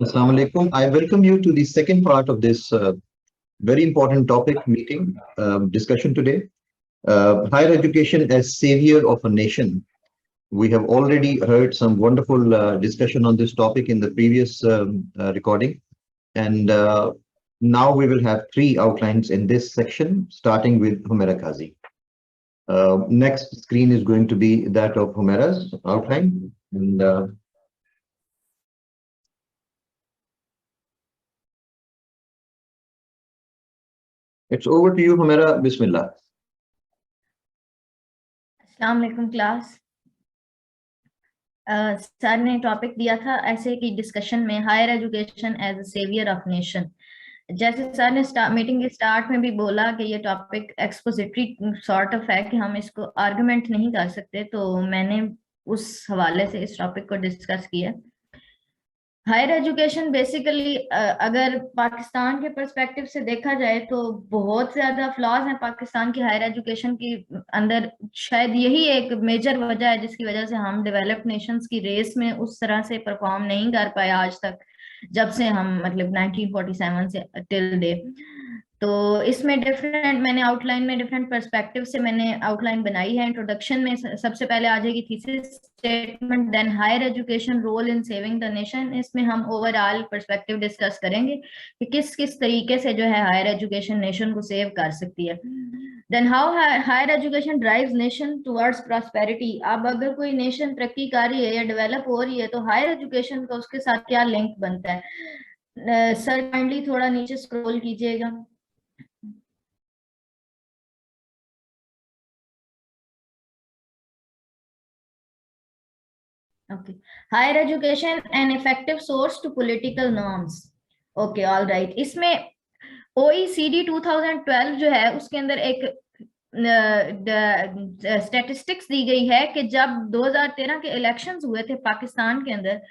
Assalamu alaikum. I welcome you to the second part of this very important topic meeting discussion today. Higher education as savior of a nation. We have already heard some wonderful discussion on this topic in the previous recording. And now we will have three outlines in this section, starting with Humaira Kazi. Next screen is going to be that of Humaira's outline. And it's over to you, Humaira. Bismillah. अस्सलाम वालेकुम class. Sir ने topic दिया था ऐसे कि discussion में higher education as a saviour of nation. जैसे sir ने मीटिंग के स्टार्ट में भी बोला कि ये टॉपिक एक्सपोजिटरी सॉर्ट ऑफ है कि हम इसको आर्गुमेंट नहीं कर सकते, तो मैंने उस हवाले से इस टॉपिक को डिस्कस किया। हायर एजुकेशन बेसिकली अगर पाकिस्तान के पर्सपेक्टिव से देखा जाए तो बहुत ज्यादा फ्लॉज हैं पाकिस्तान की हायर एजुकेशन की अंदर। शायद यही एक मेजर वजह है जिसकी वजह से हम डेवलप्ड नेशंस की रेस में उस तरह से परफॉर्म नहीं कर पाए आज तक, जब से हम मतलब 1947 से टिल डे। तो इसमें डिफरेंट मैंने आउटलाइन में डिफरेंट पर्सपेक्टिव से मैंने आउटलाइन बनाई है। इंट्रोडक्शन में सबसे पहले आ जाएगी thesis statement, then higher education role in saving the nation. इसमें हम ओवरऑल पर्सपेक्टिव डिस्कस करेंगे कि किस किस तरीके से जो है हायर एजुकेशन नेशन को सेव कर सकती है। Then how higher education drives nation towards prosperity. अब अगर कोई नेशन तरक्की कर रही है या डेवलप हो रही है तो हायर एजुकेशन का उसके साथ क्या लिंक बनता है। सर काइंडली थोड़ा नीचे स्क्रॉल कीजिएगा। Okay, higher education an effective source to political norms. Okay, all right. इसमें OECD 2012 जो है उसके अंदर एक स्टैटिस्टिक्स दी गई है कि जब 2013 के इलेक्शंस हुए थे पाकिस्तान के अंदर,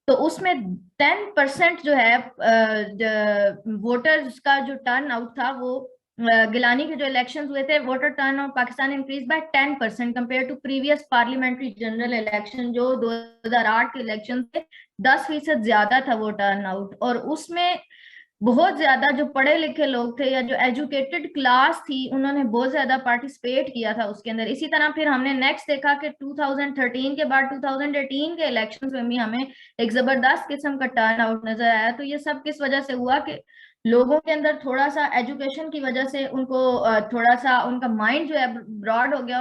तो उसमें 10% जो है वोटर्स का जो टर्न आउट था वो गिलानी के जो इलेक्शंस हुए थे, voter turn out Pakistan increase by 10% compare to previous parliamentary general election जो 2008 के इलेक्शन से 10% ज्यादा था वो टर्न आउट। और उसमें बहुत ज्यादा जो पढ़े लिखे लोग थे या जो एजुकेटेड क्लास थी उन्होंने बहुत ज्यादा पार्टिसिपेट किया था उसके अंदर। इसी तरह फिर हमने नेक्स्ट देखा कि 2013 के बाद 2018 के इलेक्शंस में भी हमें एक जबरदस्त किस्म का टर्न आउट नजर आया। तो ये सब किस वजह से हुआ कि लोगों के अंदर थोड़ा सा एजुकेशन की वजह से उनको थोड़ा सा उनका माइंड जो है ब्रॉड हो गया,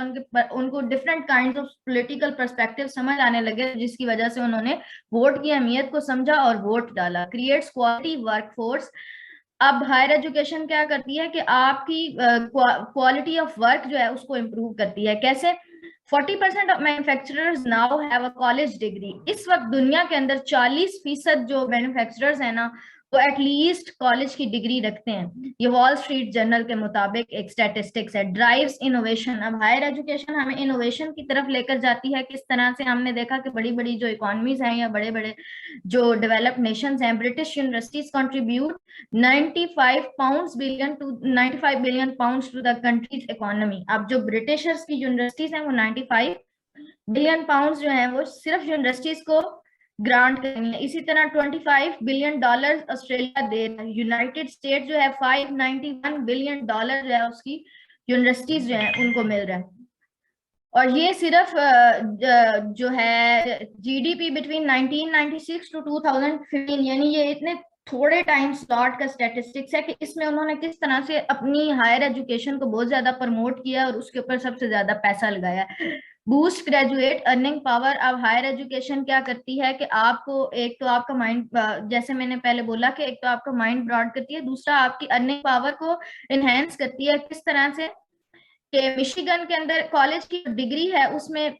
उनको different kind of political perspective समझ आने लगे, जिसकी वजह से उन्होंने वोट की अहमियत को समझा और वोट डाला। Creates quality workforce. अब हायर एजुकेशन क्या करती है कि आपकी क्वालिटी ऑफ वर्क जो है उसको इम्प्रूव करती है। कैसे? 40% of manufacturers now have a college degree. इस वक्त दुनिया के अंदर 40% जो मैन्युफैक्चरर्स है ना वो एटलीस्ट कॉलेज की डिग्री रखते हैं। ये वॉल स्ट्रीट जर्नल के मुताबिक एक स्टैटिस्टिक्स है। Drives innovation. अब हायर एजुकेशन हमें इनोवेशन की तरफ लेकर जाती है। किस तरह से? हमने देखा कि बड़ी बड़ी जो इकोनॉमीज हैं या बड़े बड़े जो डेवलप्ड नेशंस हैं, British universities contribute 95 billion pounds to the country's economy. अब जो ब्रिटिशर्स की यूनिवर्सिटीज हैं वो 95 बिलियन पाउंड्स जो है वो सिर्फ यूनिवर्सिटीज को ग्रांट करेंगे। इसी तरह 25 बिलियन डॉलर ऑस्ट्रेलिया दे रहा है। यूनाइटेड स्टेट जो है 591 बिलियन डॉलर जो है उसकी यूनिवर्सिटीज जो है उनको मिल रहा है। और ये सिर्फ जो है जीडीपी बिटवीन 1996 टू 2015, यानी ये इतने थोड़े टाइम स्लॉट का स्टैटिस्टिक्स है कि इसमें उन्होंने किस तरह से अपनी हायर एजुकेशन को बहुत ज्यादा प्रमोट किया और उसके ऊपर सबसे ज्यादा पैसा लगाया। Boost graduate earning power. अब हायर एजुकेशन क्या करती है कि आपको एक तो आपका माइंड, जैसे मैंने पहले बोला कि एक तो आपका माइंड ब्रॉड करती है, दूसरा आपकी अर्निंग पावर को इनहेंस करती है। किस तरह से? कि मिशिगन के अंदर कॉलेज की डिग्री है उसमें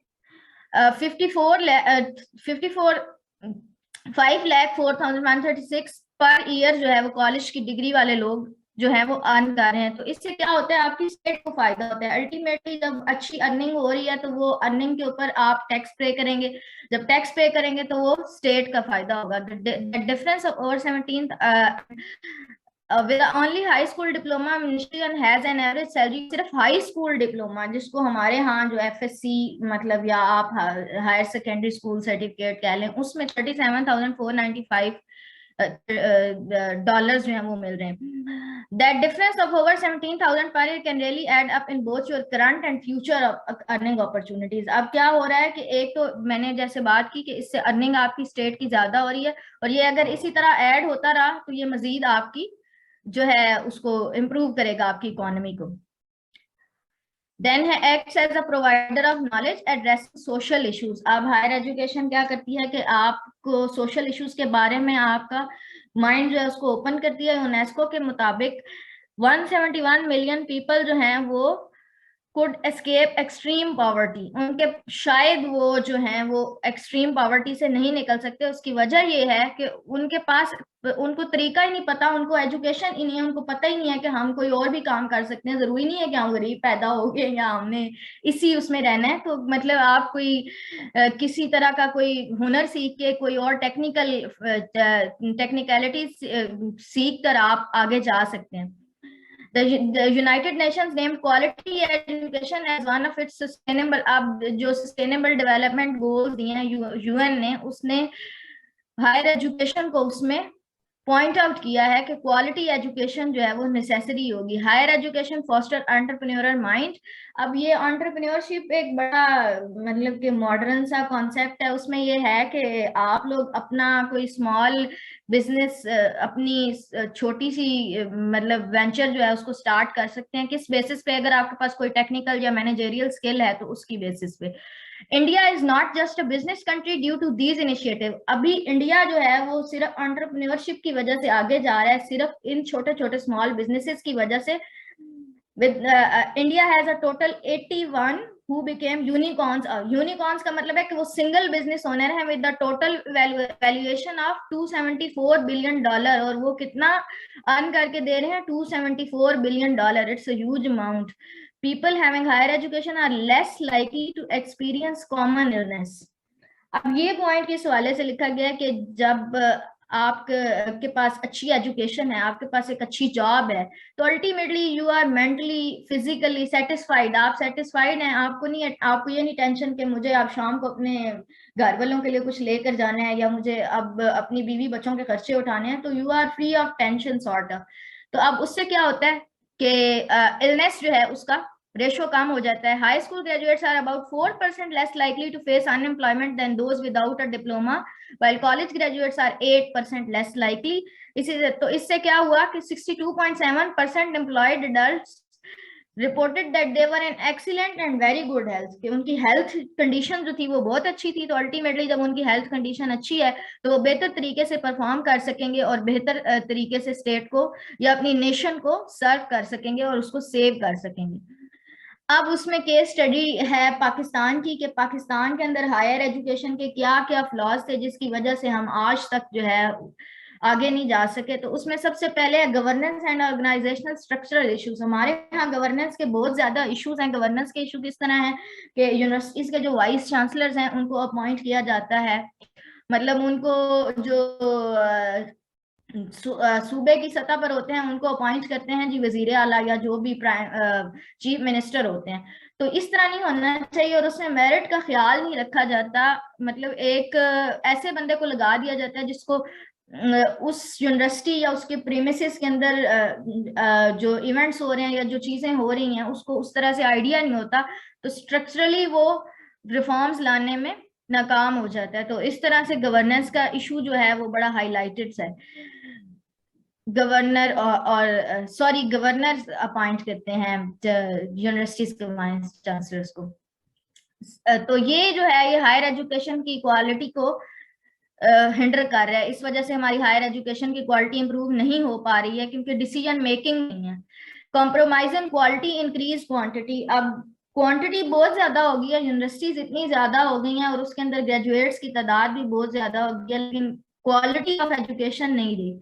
5,04,136 पर ईयर जो है वो कॉलेज की डिग्री वाले लोग जो है वो अर्न कर रहे हैं। तो इससे क्या होता है? आपकी स्टेट को फायदा होता है। अल्टीमेटली जब अच्छी अर्निंग हो रही है तो वो अर्निंग के ऊपर आप टैक्स पे करेंगे। जब टैक्स पे करेंगे तो वो स्टेट का फायदा होगा। Difference of over 17 with only high school diploma, Michigan has an average salary। सिर्फ हाई स्कूल डिप्लोमा जिसको हमारे यहाँ जो FSC मतलब या आप हायर सेकेंडरी स्कूल सर्टिफिकेट कह लें, उसमें 37,495 डॉलर्स जो हैं वो मिल रहे हैं। That difference of over 17,000 per year can really add up in both your current and future earning opportunities. अब क्या हो रहा है कि एक तो मैंने जैसे बात की कि इससे अर्निंग आपकी स्टेट की ज्यादा हो रही है, और ये अगर इसी तरह ऐड होता रहा तो ये मजीद आपकी जो है उसको इम्प्रूव करेगा आपकी इकोनॉमी को। देन है acts as a provider of knowledge addressing social issues. अब हायर एजुकेशन क्या करती है कि आपको सोशल इश्यूज के बारे में आपका माइंड जो है उसको ओपन करती है। यूनेस्को के मुताबिक 171 मिलियन पीपल जो हैं वो कुड एस्केप एक्सट्रीम पॉवर्टी। उनके शायद वो जो हैं वो एक्सट्रीम पॉवर्टी से नहीं निकल सकते। उसकी वजह ये है कि उनके पास उनको तरीका ही नहीं पता, उनको एजुकेशन ही नहीं है, उनको पता ही नहीं है कि हम कोई और भी काम कर सकते हैं। जरूरी नहीं है कि हम गरीब पैदा हो गए या हमने इसी उसमें रहना है। तो मतलब आप कोई किसी तरह का कोई हुनर सीख के कोई और टेक्निकलिटी सीख कर आप आगे जा सकते हैं। The United Nations named quality education as one of its sustainable, अब जो sustainable development goals दिए हैं UN ने, उसने हायर एजुकेशन को उसमें पॉइंट आउट किया है कि क्वालिटी एजुकेशन जो है वो नेसेसरी होगी। Higher education foster entrepreneurial mind. अब ये एंटरप्रेन्योरशिप एक बड़ा मतलब कि मॉडर्न सा कॉन्सेप्ट है। उसमें ये है कि आप लोग अपना कोई स्मॉल बिजनेस, अपनी छोटी सी मतलब वेंचर जो है उसको स्टार्ट कर सकते हैं। किस बेसिस पे? अगर आपके पास कोई टेक्निकल या मैनेजरियल स्किल है तो उसकी बेसिस पे। India is not just a business country due to these initiative. अभी इंडिया जो है वो सिर्फ एंटरप्रेन्योरशिप की वजह से आगे जा रहा है, सिर्फ इन छोटे छोटे स्मॉल बिजनेसेस की वजह से। With India has a total 81 who became unicorns। Unicorns का मतलब है कि वो सिंगल बिजनेस ओनर है with the total valuation of $274 billion. और वो कितना अर्न करके दे रहे हैं? $274 billion. It's a huge amount. People having higher education are less likely to experience common illness। अब ये पॉइंट किस हवाले से लिखा गया है कि जब आपके पास अच्छी एजुकेशन है, आपके पास एक अच्छी जॉब है, तो ultimately you are mentally physically satisfied. आप सेटिस्फाइड हैं, आपको ये नहीं टेंशन कि मुझे अब शाम को अपने घर वालों के लिए कुछ लेकर जाना है या मुझे अब अपनी बीवी बच्चों के खर्चे उठाने हैं। तो you are free of tension sort of. तो अब उससे क्या होता है कि इलनेस जो है उसका रेशो कम हो जाता है। High school graduates are about 4% less likely to face unemployment than those without a diploma, while college graduates are 8% less likely. तो इससे क्या हुआ कि 62.7% employed adults reported that they were in excellent and very good health, कि उनकी health condition जो थी वो बहुत अच्छी थी। तो अल्टीमेटली जब उनकी हेल्थ कंडीशन अच्छी है तो वो बेहतर तरीके से परफॉर्म कर सकेंगे और बेहतर तरीके से स्टेट को या अपनी नेशन को सर्व कर सकेंगे और उसको सेव कर सकेंगे। अब उसमें केस स्टडी है पाकिस्तान की कि पाकिस्तान के अंदर हायर एजुकेशन के क्या क्या फ्लॉज थे जिसकी वजह से हम आज तक जो है आगे नहीं जा सके। तो उसमें सबसे पहले governance and organisational structural issues. हमारे यहाँ गवर्नेंस के बहुत ज्यादा इश्यूज हैं। गवर्नेंस के इशू किस तरह हैं कि यूनिवर्सिटीज के जो वाइस चांसलर्स हैं उनको अपॉइंट किया जाता है, मतलब उनको जो सूबे की सतह पर होते हैं उनको अपॉइंट करते हैं जी वजीर आला या जो भी चीफ मिनिस्टर होते हैं। तो इस तरह नहीं होना चाहिए और उसमें मेरिट का ख्याल नहीं रखा जाता। मतलब एक ऐसे बंदे को लगा दिया जाता है जिसको उस यूनिवर्सिटी या उसके प्रीमिसेस के अंदर जो इवेंट्स हो रहे हैं या जो चीजें हो रही हैं उसको उस तरह से आइडिया नहीं होता, तो स्ट्रक्चरली वो रिफॉर्म्स लाने में नाकाम हो जाता है। तो इस तरह से गवर्नेंस का इशू जो है वो बड़ा हाईलाइटेड है। गवर्नर और गवर्नर अपॉइंट करते हैं यूनिवर्सिटीज के वाइस चांसलर्स को। तो ये जो है ये हायर एजुकेशन की क्वालिटी को हिंडर कर रहा है। इस वजह से हमारी हायर एजुकेशन की क्वालिटी इंप्रूव नहीं हो पा रही है क्योंकि डिसीजन मेकिंग नहीं है। Compromise in quality increase quantity. अब क्वांटिटी बहुत ज्यादा हो गई है, यूनिवर्सिटीज इतनी ज्यादा हो गई हैं और उसके अंदर ग्रेजुएट्स की तादाद भी बहुत ज्यादा हो गई है, लेकिन क्वालिटी ऑफ एजुकेशन नहीं रही।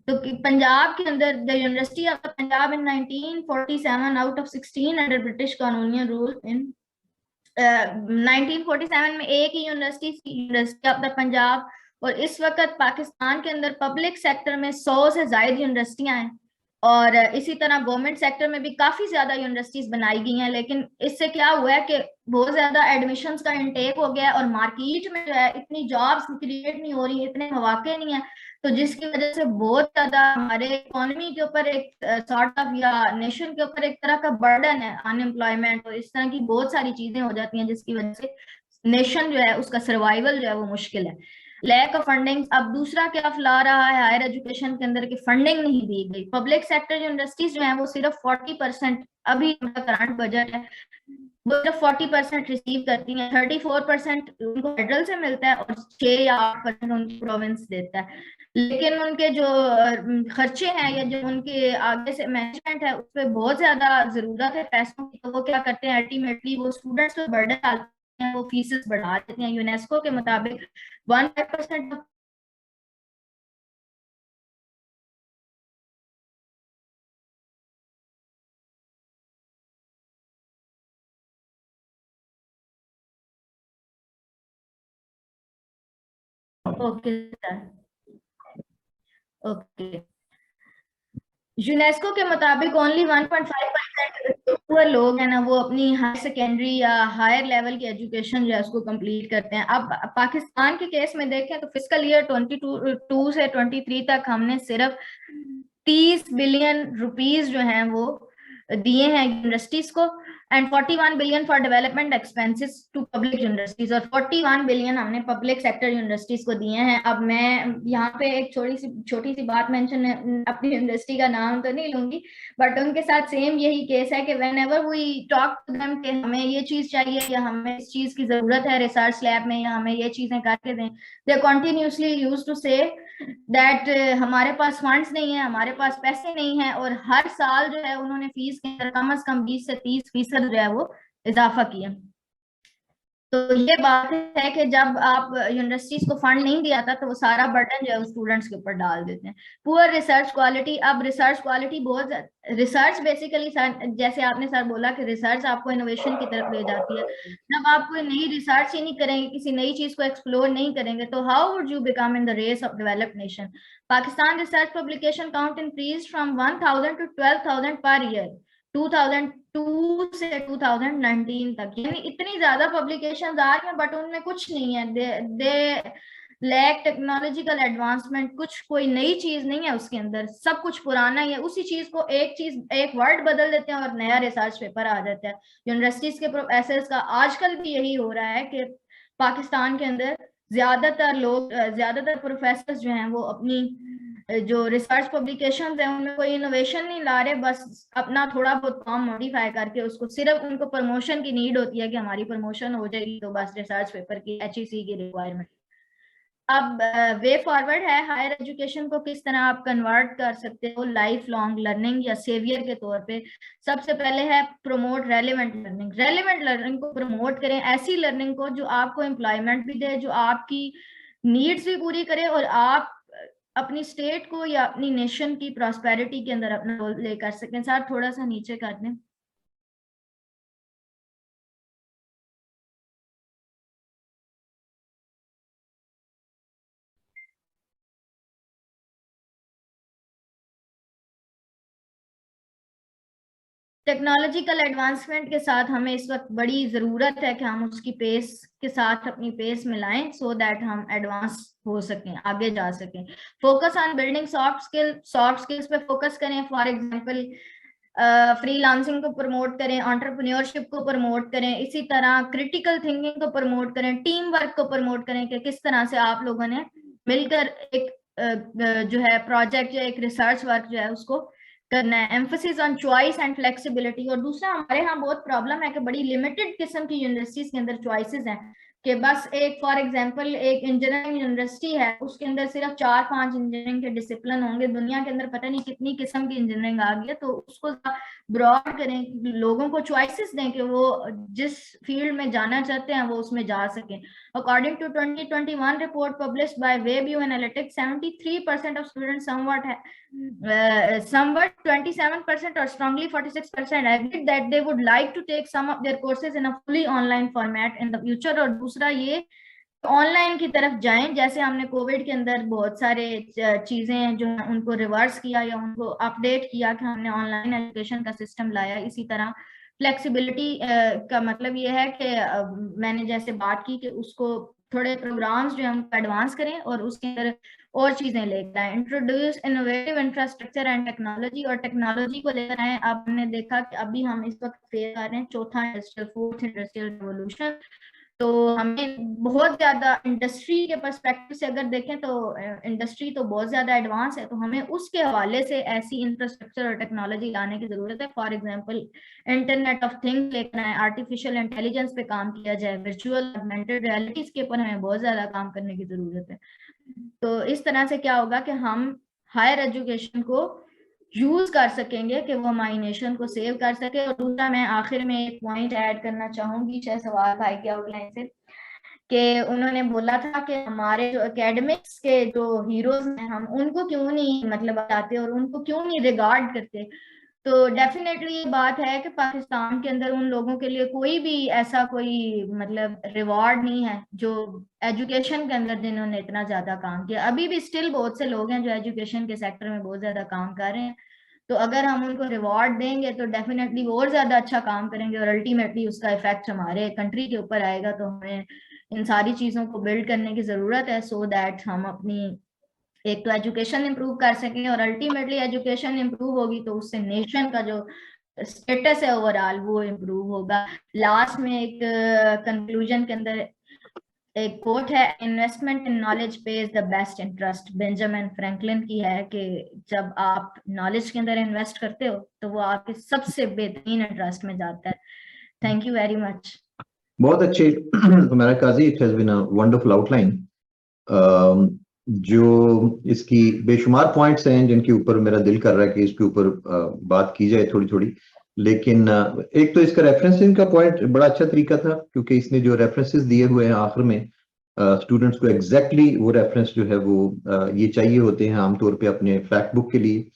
तो पंजाब के अंदर the university of Punjab in 1947 out of 16 under British colonial rule in 1947 में एक ही यूनिवर्सिटी ऑफ द पंजाब। और इस वक्त पाकिस्तान के अंदर पब्लिक सेक्टर में 100 से ज्यादा यूनिवर्सिटियां हैं। और इसी तरह गवर्नमेंट सेक्टर में भी काफी ज्यादा यूनिवर्सिटीज बनाई गई हैं, लेकिन इससे क्या हुआ है कि बहुत ज्यादा एडमिशन्स का इनटेक हो गया है और मार्केट में जो है इतनी जॉब्स क्रिएट नहीं हो रही, इतने मौके नहीं है, तो जिसकी वजह से बहुत ज्यादा हमारे इकोनॉमी के ऊपर एक सॉर्ट ऑफ या नेशन के ऊपर एक तरह का बर्डन है, अनएम्प्लॉयमेंट और इस तरह की बहुत सारी चीजें हो जाती हैं, जिसकी वजह से नेशन जो है उसका सर्वाइवल जो है वो मुश्किल है। लैक ऑफ फंडिंग, अब दूसरा क्या फ्ला रहा है हायर एजुकेशन के अंदर, की फंडिंग नहीं दी गई। पब्लिक सेक्टर यूनिवर्सिटीज जो है वो सिर्फ 40%, अभी करंट बजट है वो सिर्फ 40% रिसीव करती हैं, 34% उनको फेडरल से मिलता है और 6 या 8% उनकी प्रोविंस देता है। लेकिन उनके जो खर्चे हैं या जो उनके आगे से मैनेजमेंट है उस पर बहुत ज्यादा जरूरत है पैसों की, तो वो क्या करते हैं अल्टीमेटली वो स्टूडेंट्स पे बर्डन डालते हैं, वो फीसेस बढ़ा देते हैं। यूनेस्को के मुताबिक 1% ओके सर, ओके। यूनेस्को के मुताबिक ओनली 1.5% जो पुअर लोग हैं ना वो अपनी हायर सेकेंडरी या हायर लेवल की एजुकेशन जो है उसको कंप्लीट करते हैं। अब पाकिस्तान के केस में देखें तो फिजिकल ईयर 22 से 23 तक हमने सिर्फ 30 बिलियन रुपीस जो हैं वो दिए हैं यूनिवर्सिटीज को, and 41 billion for development expenses to public universities, और 41 बिलियन हमने पब्लिक सेक्टर यूनिवर्सिटीज को दिए हैं। अब मैं यहाँ पे एक छोटी सी बात मेंशन, अपनी यूनिवर्सिटी का नाम तो नहीं लूंगी, बट उनके साथ सेम यही केस है कि whenever we talk to them कि हमें ये चीज चाहिए या हमें इस चीज की जरूरत है रिसर्च लैब में या हमें ये चीजें करके दें, they continuously use to say that हमारे पास फंड्स नहीं है, हमारे पास पैसे नहीं है, और हर साल जो है उन्होंने फीस के अंदर कम से कम 20 से 30% जो है वो इजाफा किया। तो ये बात है कि जब आप यूनिवर्सिटीज को फंड नहीं दिया था तो वो सारा बर्डन जो है स्टूडेंट्स के ऊपर डाल देते हैं। पुअर रिसर्च क्वालिटी, अब रिसर्च क्वालिटी बहुत, रिसर्च बेसिकली जैसे आपने सर बोला कि रिसर्च आपको इनोवेशन की तरफ ले जाती है। जब आप कोई नई रिसर्च ही नहीं करेंगे, किसी नई चीज को एक्सप्लोर नहीं करेंगे, तो how would you become in the race of developed nation. Pakistan research publication count increase from 1000 to 12,000 per year 2002 से 2019 तक, यानी इतनी ज्यादा पब्लिकेशंस आ रही हैं बट उनमें कुछ नहीं है। दे लैक टेक्नोलॉजिकल एडवांसमेंट, कुछ कोई नई चीज नहीं है उसके अंदर, सब कुछ पुराना ही है। उसी चीज को एक वर्ड बदल देते हैं और नया रिसर्च पेपर आ जाता है। यूनिवर्सिटीज के प्रोफेसर्स का आजकल भी यही हो रहा है कि पाकिस्तान के अंदर ज्यादातर प्रोफेसर्स जो हैं वो अपनी जो रिसर्च पब्लिकेशंस हैं उनमें कोई इनोवेशन नहीं ला रहे, बस अपना थोड़ा बहुत काम मॉडिफाई करके उसको, सिर्फ उनको प्रमोशन की नीड होती है कि हमारी प्रमोशन हो जाएगी तो बस रिसर्च पेपर की HEC की रिक्वायरमेंट। अब वे फॉरवर्ड है हायर एजुकेशन को किस तरह आप कन्वर्ट कर सकते हो लाइफ लॉन्ग लर्निंग या सेवियर के तौर पे। सबसे पहले है promote relevant learning. Relevant learning को प्रमोट करें, ऐसी लर्निंग को जो आपको एम्प्लॉयमेंट भी दे, जो आपकी नीड्स भी पूरी करे और आप अपनी स्टेट को या अपनी नेशन की प्रॉस्पेरिटी के अंदर अपना रोल प्ले कर सकें। सर थोड़ा सा नीचे कर दें। टेक्नोलॉजिकल एडवांसमेंट के साथ हमें इस वक्त बड़ी जरूरत है कि हम उसकी पेस के साथ अपनी पेस मिलाएं सो दैट हम एडवांस हो सकें, आगे जा सकें। Focus on building soft skills पे फोकस करें। फॉर एग्जांपल फ्रीलांसिंग को प्रमोट करें, एंटरप्रेन्योरशिप को प्रमोट करें, इसी तरह क्रिटिकल थिंकिंग को प्रमोट करें, टीम वर्क को प्रमोट करें कि किस तरह से आप लोगों ने मिलकर एक जो है प्रोजेक्ट या एक रिसर्च वर्क जो है उसको करना है। Emphasis on choice and flexibility. और दूसरा हमारे यहाँ बहुत प्रॉब्लम है कि बड़ी लिमिटेड किस्म की यूनिवर्सिटीज के अंदर चॉइसेस हैं कि बस एक फॉर एग्जांपल एक इंजीनियरिंग यूनिवर्सिटी है उसके अंदर सिर्फ 4-5 इंजीनियरिंग के डिसिप्लिन होंगे। दुनिया के अंदर पता नहीं कितनी किस्म की इंजीनियरिंग आ गई है, तो उसको ब्रॉड करें, लोगों को चॉइसेस दें कि वो जिस फील्ड में जाना चाहते हैं वो उसमें जा सकें। According to 2021 report published by WebView analytics, 73% of students somewhat 27% or strongly 46% agreed that they would like to take some of their courses in a fully online format in the future। और दूसरा ये online की तरफ जाएं। जैसे हमने Covid के अंदर बहुत सारे चीजें जो है उनको रिवर्स किया या उनको अपडेट किया कि हमने ऑनलाइन एजुकेशन का सिस्टम लाया, इसी तरह फ्लेक्सिबिलिटी का मतलब ये है कि मैंने जैसे बात की कि उसको थोड़े प्रोग्राम्स जो है हम एडवांस करें और उसके अंदर और चीजें लेकर आए, introduce innovative infrastructure and technology, और टेक्नोलॉजी को लेकर आए। अब हमने देखा कि अभी हम इस वक्त फेस कर रहे हैं चौथा इंडस्ट्रियल, फोर्थ इंडस्ट्रियल रिवोल्यूशन। तो हमें बहुत ज्यादा इंडस्ट्री के पर्सपेक्टिव से अगर देखें तो इंडस्ट्री तो बहुत ज्यादा एडवांस है, तो हमें उसके हवाले से ऐसी इंफ्रास्ट्रक्चर और टेक्नोलॉजी लाने की जरूरत है। For example internet of things लेकर आए, आर्टिफिशियल इंटेलिजेंस पे काम किया जाए, वर्चुअल ऑगमेंटेड रियलिटीज के ऊपर हमें बहुत ज्यादा काम करने की जरूरत है। तो इस तरह से क्या होगा कि हम हायर एजुकेशन को यूज कर सकेंगे कि वो हमारी नेशन को सेव कर सके। और दूसरा, मैं आखिर में एक पॉइंट ऐड करना चाहूंगी शायद सवाल भाई के आउटलाइन से, कि उन्होंने बोला था कि हमारे जो एकेडमिक्स के जो हीरोज हैं हम उनको क्यों नहीं मतलब बताते और उनको क्यों नहीं रिगार्ड करते। तो डेफिनेटली ये बात है कि पाकिस्तान के अंदर उन लोगों के लिए कोई भी ऐसा कोई मतलब रिवॉर्ड नहीं है जो एजुकेशन के अंदर जिन्होंने इतना ज्यादा काम किया। अभी भी स्टिल बहुत से लोग हैं जो एजुकेशन के सेक्टर में बहुत ज्यादा काम कर रहे हैं। तो अगर हम उनको रिवॉर्ड देंगे तो डेफिनेटली वो और ज्यादा अच्छा काम करेंगे और अल्टीमेटली उसका इफेक्ट हमारे कंट्री के ऊपर आएगा। तो हमें इन सारी चीजों को बिल्ड करने की जरूरत है सो दैट हम अपनी एक तो एजुकेशन इंप्रूव कर सकें, और अल्टीमेटली एजुकेशन इंप्रूव होगी तो उससे नेशन का जो स्टेटस है ओवरऑल वो इम्प्रूव होगा। लास्ट में एक कंक्लूजन के अंदर एक कोट है, investment in knowledge page the best interest, Benjamin Franklin की है कि जब आप नॉलेज के अंदर इन्वेस्ट करते हो तो वो आपके सबसे बेहतरीन इंटरेस्ट में जाता है। Thank you very much. बहुत अच्छे हमारा Qazi, it has been a wonderful outline. जो इसकी बेशुमार पॉइंट्स हैं जिनके ऊपर मेरा दिल कर रहा है कि इसके ऊपर बात की जाए थोड़ी थोड़ी। लेकिन एक तो इसका रेफरेंसिंग का पॉइंट बड़ा अच्छा तरीका था, क्योंकि इसने जो रेफरेंसेस दिए हुए हैं आखिर में स्टूडेंट्स को एग्जैक्टली वो रेफरेंस जो है वो ये चाहिए होते हैं आमतौर पे अपने फैक्ट बुक के लिए।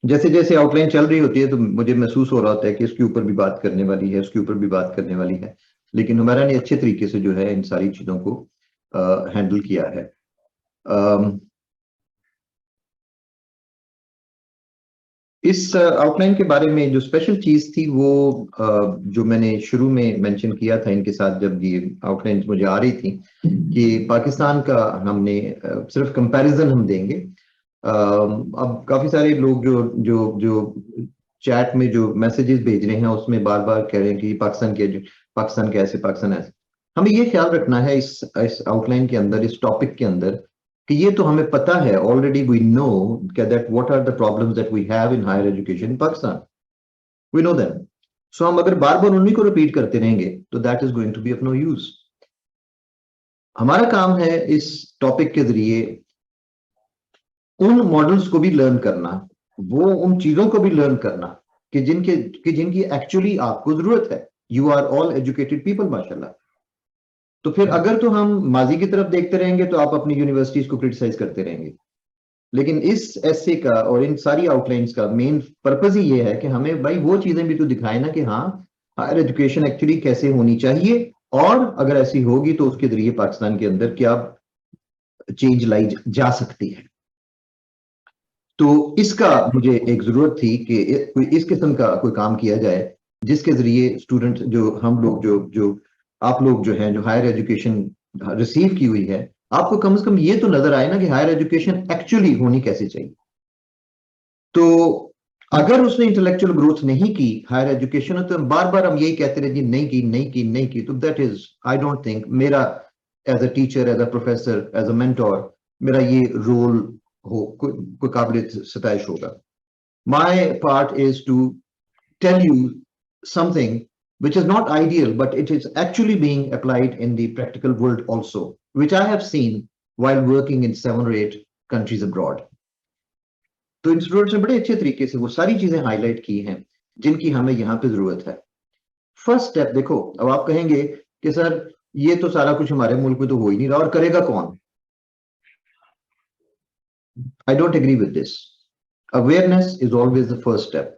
जैसे जैसे आउटलाइन चल रही होती है तो मुझे महसूस हो रहा होता है कि इसके ऊपर भी बात करने वाली है, उसके ऊपर भी बात करने वाली है, लेकिन हमारा ने अच्छे तरीके से जो है इन सारी चीजों को हैंडल किया है। इस आउटलाइन के बारे में जो स्पेशल चीज थी वो जो मैंने शुरू में मेंशन किया था इनके साथ जब ये आउटलाइन मुझे आ रही थी, कि पाकिस्तान का हमने सिर्फ कंपैरिजन हम देंगे। अब काफी सारे लोग जो जो जो चैट में जो मैसेजेस भेज रहे हैं उसमें बार बार कह रहे हैं कि पाकिस्तान कैसे, पाकिस्तान ऐसे। हमें ये ख्याल रखना है इस आउटलाइन के अंदर, इस टॉपिक के अंदर, कि ये तो हमें पता है already, we know that what are the problems that we have in higher education in Pakistan, we know them. So हम अगर बार बार उन्हीं को रिपीट करते रहेंगे तो that is going to be of no use. हमारा काम है इस टॉपिक के जरिए उन मॉडल्स को भी लर्न करना, वो उन चीजों को भी लर्न करना कि जिनकी एक्चुअली आपको जरूरत है। You are all educated people माशाल्लाह। तो फिर अगर तो हम माजी की तरफ देखते रहेंगे तो आप अपनी यूनिवर्सिटीज को क्रिटिसाइज करते रहेंगे। लेकिन इस एस्से का और इन सारी आउटलाइंस का मेन पर्पज ही ये है कि हमें भाई वो चीजें भी तो दिखाए ना कि हाँ हायर एजुकेशन एक्चुअली कैसे होनी चाहिए, और अगर ऐसी होगी तो उसके जरिए पाकिस्तान के अंदर क्या चेंज लाई जा सकती है। तो इसका मुझे एक जरूरत थी कि कोई इस किस्म का कोई काम किया जाए जिसके जरिए स्टूडेंट जो हम लोग जो आप लोग जो हैं जो हायर एजुकेशन रिसीव की हुई है, आपको कम से कम ये तो नजर आए ना कि हायर एजुकेशन एक्चुअली होनी कैसे चाहिए। तो अगर उसने इंटेलेक्चुअल ग्रोथ नहीं की हायर एजुकेशन, तो बार बार हम यही कहते रहे जी नहीं की नहीं की नहीं की, तो that is I don't think मेरा as a teacher, as a professor, as a mentor, मेरा ये रोल हो कोई काबिल सताइश होगा। My part is to tell you something which is not ideal, but it is actually being applied in the practical world also, which I have seen while working in 7 or 8 countries abroad. तो इन students ने बड़े अच्छे तरीके से वो सारी चीजें highlight की हैं जिनकी हमें यहाँ पे जरूरत है। फर्स्ट स्टेप देखो, अब आप कहेंगे कि सर ये तो सारा कुछ हमारे मुल्क में तो हो ही नहीं रहा, और करेगा कौन? I don't agree with this. Awareness is always the first step.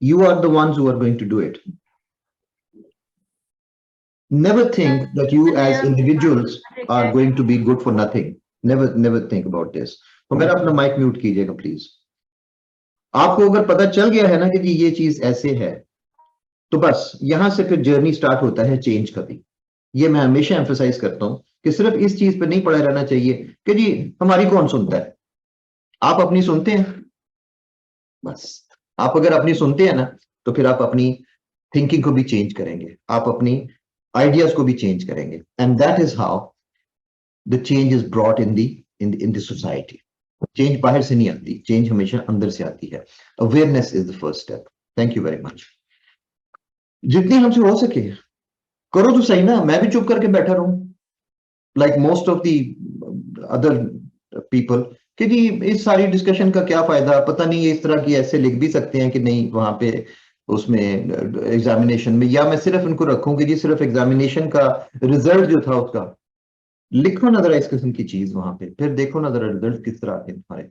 You are the ones who are going to do it. Never think that you as individuals are going to be good for nothing. Never think about this. तो मेरा अपना mic mute कीजिएगा please. आपको अगर पता चल गया है ना कि ये चीज ऐसे है, तो बस यहां से फिर जर्नी स्टार्ट होता है चेंज का भी। ये मैं हमेशा एम्फसाइज करता हूं कि सिर्फ इस चीज पे नहीं पड़ा रहना चाहिए कि जी हमारी कौन सुनता है। आप अपनी सुनते हैं, बस आप अगर अपनी सुनते हैं ना, तो फिर आप अपनी थिंकिंग को भी चेंज करेंगे, आप अपनी आइडियाज को भी चेंज करेंगे, and that is how the change is brought in the society. Change बाहर से नहीं आती, चेंज हमेशा अंदर से आती है। Awareness is the first step. Thank you very much. जितनी हमसे हो सके करो तो सही ना, मैं भी चुप करके बैठा रहूं like most of the other people कि जी इस सारी डिस्कशन का क्या फायदा, पता नहीं ये इस तरह की ऐसे लिख भी सकते हैं कि नहीं वहां पे उसमें एग्जामिनेशन में, या मैं सिर्फ इनको रखूं कि जी सिर्फ एग्जामिनेशन का रिजल्ट जो था उसका लिखो ना जरा इस किस्म की चीज वहां पे, फिर देखो ना जरा रिजल्ट किस तरह आते हैं तुम्हारे।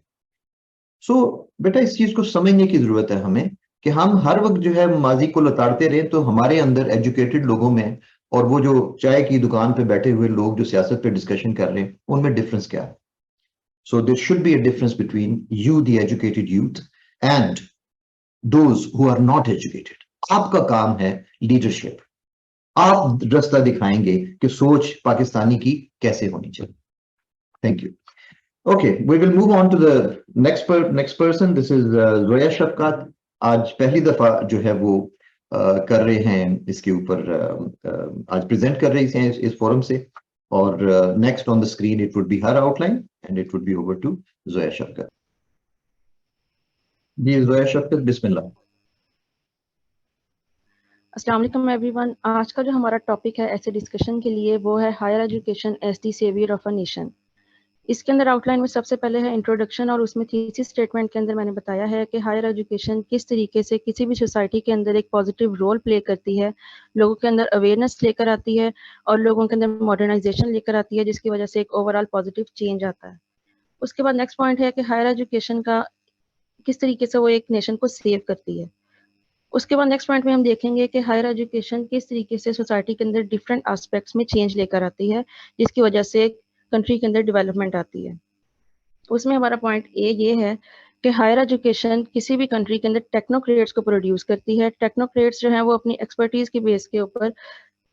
सो बेटा इस चीज को समझने की जरूरत है हमें कि हम हर वक्त जो है माजी को लताड़ते रहे तो हमारे अंदर एजुकेटेड लोगों में और वो जो चाय की दुकान पे बैठे हुए लोग जो सियासत पे डिस्कशन कर रहे हैं उनमें डिफरेंस क्या है। So there should be a difference between you the educated youth and those who are not educated. आपका काम है लीडरशिप, आप रास्ता दिखाएंगे कि सोच पाकिस्तानी की कैसे होनी चाहिए। Thank you. Okay, we will move on to the next person. This is Zoya Shafkat. आज पहली दफा जो है वो कर रहे हैं इसके ऊपर, आज प्रेजेंट कर रही हैं इस फोरम से, और next on the screen it would be her outline and it would be over to Zoya Shafqat. जी जोया शफकत, बिस्मिल्लाह। अस्सलाम वालेकुम एवरीवन। आज का जो हमारा टॉपिक है ऐसे डिस्कशन के लिए वो है higher education as the saviour of a nation. इसके अंदर आउटलाइन में सबसे पहले है इंट्रोडक्शन, और उसमें थीसिस स्टेटमेंट के अंदर मैंने बताया है कि हायर एजुकेशन किस तरीके से किसी भी सोसाइटी के अंदर एक पॉजिटिव रोल प्ले करती है, लोगों के अंदर अवेयरनेस लेकर आती है और लोगों के अंदर मॉडर्नाइजेशन लेकर आती है, जिसकी वजह से एक ओवरऑल पॉजिटिव चेंज आता है। उसके बाद नेक्स्ट पॉइंट है कि हायर एजुकेशन का किस तरीके से वो एक नेशन को सेव करती है। उसके बाद नेक्स्ट पॉइंट में हम देखेंगे कि हायर एजुकेशन किस तरीके से सोसाइटी के अंदर डिफरेंट एस्पेक्ट्स में चेंज लेकर आती है, जिसकी वजह से कंट्री के अंदर डेवलपमेंट आती है। उसमें हमारा पॉइंट ए ये है कि हायर एजुकेशन किसी भी कंट्री के अंदर टेक्नोक्रेट्स को प्रोड्यूस करती है। टेक्नोक्रेट्स जो हैं वो अपनी एक्सपर्टीज की बेस के ऊपर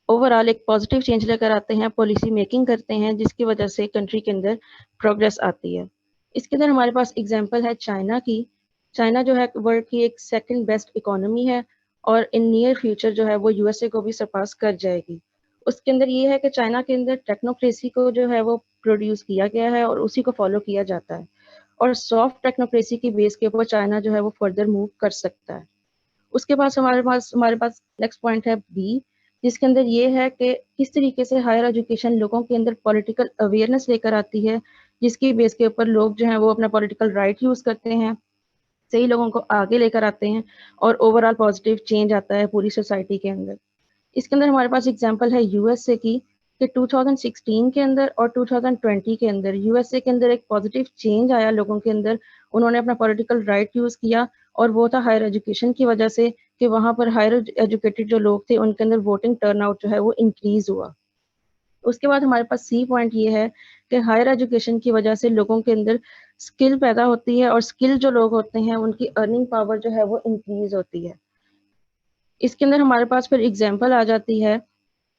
ओवरऑल एक पॉजिटिव चेंज लेकर आते हैं, पॉलिसी मेकिंग करते हैं, जिसकी वजह से कंट्री के अंदर प्रोग्रेस आती है। इसके अंदर हमारे पास एग्जांपल है चाइना की। चाइना जो है वर्ल्ड की एक सेकंड बेस्ट इकोनॉमी है और इन नियर फ्यूचर जो है वो यूएसए को भी सरपास कर जाएगी। उसके अंदर ये है कि चाइना के अंदर टेक्नोक्रेसी को जो है वो प्रोड्यूस किया गया है और उसी को फॉलो किया जाता है, और सॉफ्ट टेक्नोक्रेसी की बेस के ऊपर चाइना जो है वो फर्दर मूव कर सकता है। उसके बाद हमारे पास नेक्स्ट पॉइंट है बी, जिसके अंदर ये है कि किस तरीके से हायर एजुकेशन लोगों के अंदर पॉलिटिकल अवेयरनेस लेकर आती है, जिसकी बेस के ऊपर लोग जो हैं वो अपना पॉलिटिकल राइट यूज करते हैं, सही लोगों को आगे लेकर आते हैं और ओवरऑल पॉजिटिव चेंज आता है पूरी सोसाइटी के अंदर। इसके अंदर हमारे पास एग्जांपल है यूएसए की कि 2016 के अंदर और 2020 के अंदर यूएसए के अंदर एक पॉजिटिव चेंज आया लोगों के अंदर। उन्होंने अपना पॉलिटिकल राइट यूज किया और वो था हायर एजुकेशन की वजह से कि वहाँ पर हायर एजुकेटेड जो लोग थे उनके अंदर वोटिंग टर्नआउट जो है वो इंक्रीज हुआ। उसके बाद हमारे पास सी पॉइंट ये है कि हायर एजुकेशन की वजह से लोगों के अंदर स्किल पैदा होती है और स्किल जो लोग होते हैं उनकी अर्निंग पावर जो है वो इंक्रीज होती है। इसके अंदर हमारे पास फिर एग्जांपल आ जाती है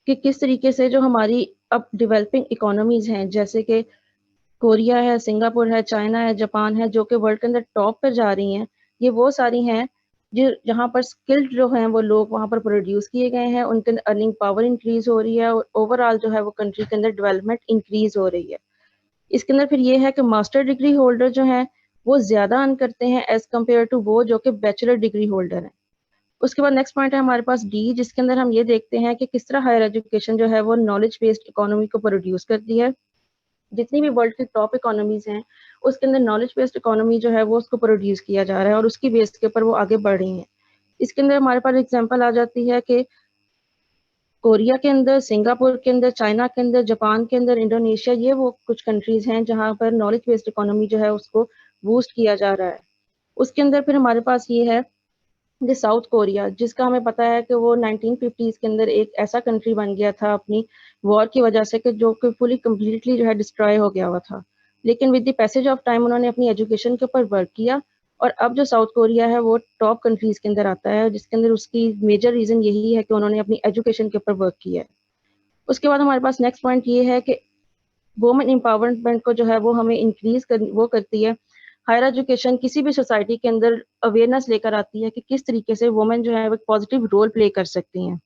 कि किस तरीके से जो हमारी अब डेवलपिंग इकोनॉमीज हैं, जैसे कि कोरिया है, सिंगापुर है, चाइना है, जापान है, जो कि वर्ल्ड के अंदर टॉप पर जा रही हैं, ये वो सारी हैं जो जहाँ पर स्किल्ड जो हैं वो लोग वहाँ पर प्रोड्यूस किए गए हैं, उनके अंदर अर्निंग पावर इंक्रीज हो रही है और ओवरऑल जो है वो कंट्री के अंदर डेवलपमेंट इंक्रीज हो रही है। इसके अंदर फिर ये है कि मास्टर डिग्री होल्डर जो हैं वो ज्यादा अर्न करते हैं एज कम्पेयर टू वो जो कि बैचलर डिग्री होल्डर हैं। उसके बाद नेक्स्ट पॉइंट है हमारे पास डी, जिसके अंदर हम ये देखते हैं कि किस तरह हायर एजुकेशन जो है वो नॉलेज बेस्ड इकोनॉमी को प्रोड्यूस करती है। जितनी भी वर्ल्ड की टॉप इकोनॉमीज हैं उसके अंदर नॉलेज बेस्ड इकोनॉमी जो है वो उसको प्रोड्यूस किया जा रहा है और उसकी बेस के ऊपर वो आगे बढ़ रही हैं। इसके अंदर हमारे पास एग्जांपल आ जाती है कि कोरिया के अंदर, सिंगापुर के अंदर, चाइना के अंदर, जापान के अंदर, इंडोनेशिया, ये वो कुछ कंट्रीज हैं जहाँ पर नॉलेज बेस्ड इकोनॉमी जो है उसको बूस्ट किया जा रहा है। उसके अंदर फिर हमारे पास ये है जैसे साउथ कोरिया, जिसका हमें पता है कि वो 1950s के अंदर एक ऐसा कंट्री बन गया था अपनी वॉर की वजह से कि जो कि फुली कम्प्लीटली जो है डिस्ट्रॉय हो गया हुआ था। लेकिन with the passage of time उन्होंने अपनी एजुकेशन के ऊपर वर्क किया और अब जो साउथ कोरिया है वो टॉप कंट्रीज के अंदर आता है, जिसके अंदर उसकी मेजर रीजन यही है कि उन्होंने अपनी एजुकेशन के ऊपर वर्क किया है। उसके बाद हमारे पास नेक्स्ट पॉइंट ये है कि वुमेन एम्पावरमेंट को जो है वो हमें इंक्रीज करती है। हायर एजुकेशन किसी भी सोसाइटी के अंदर अवेयरनेस लेकर आती है कि किस तरीके से वुमेन जो है वो पॉजिटिव रोल प्ले कर सकती हैं।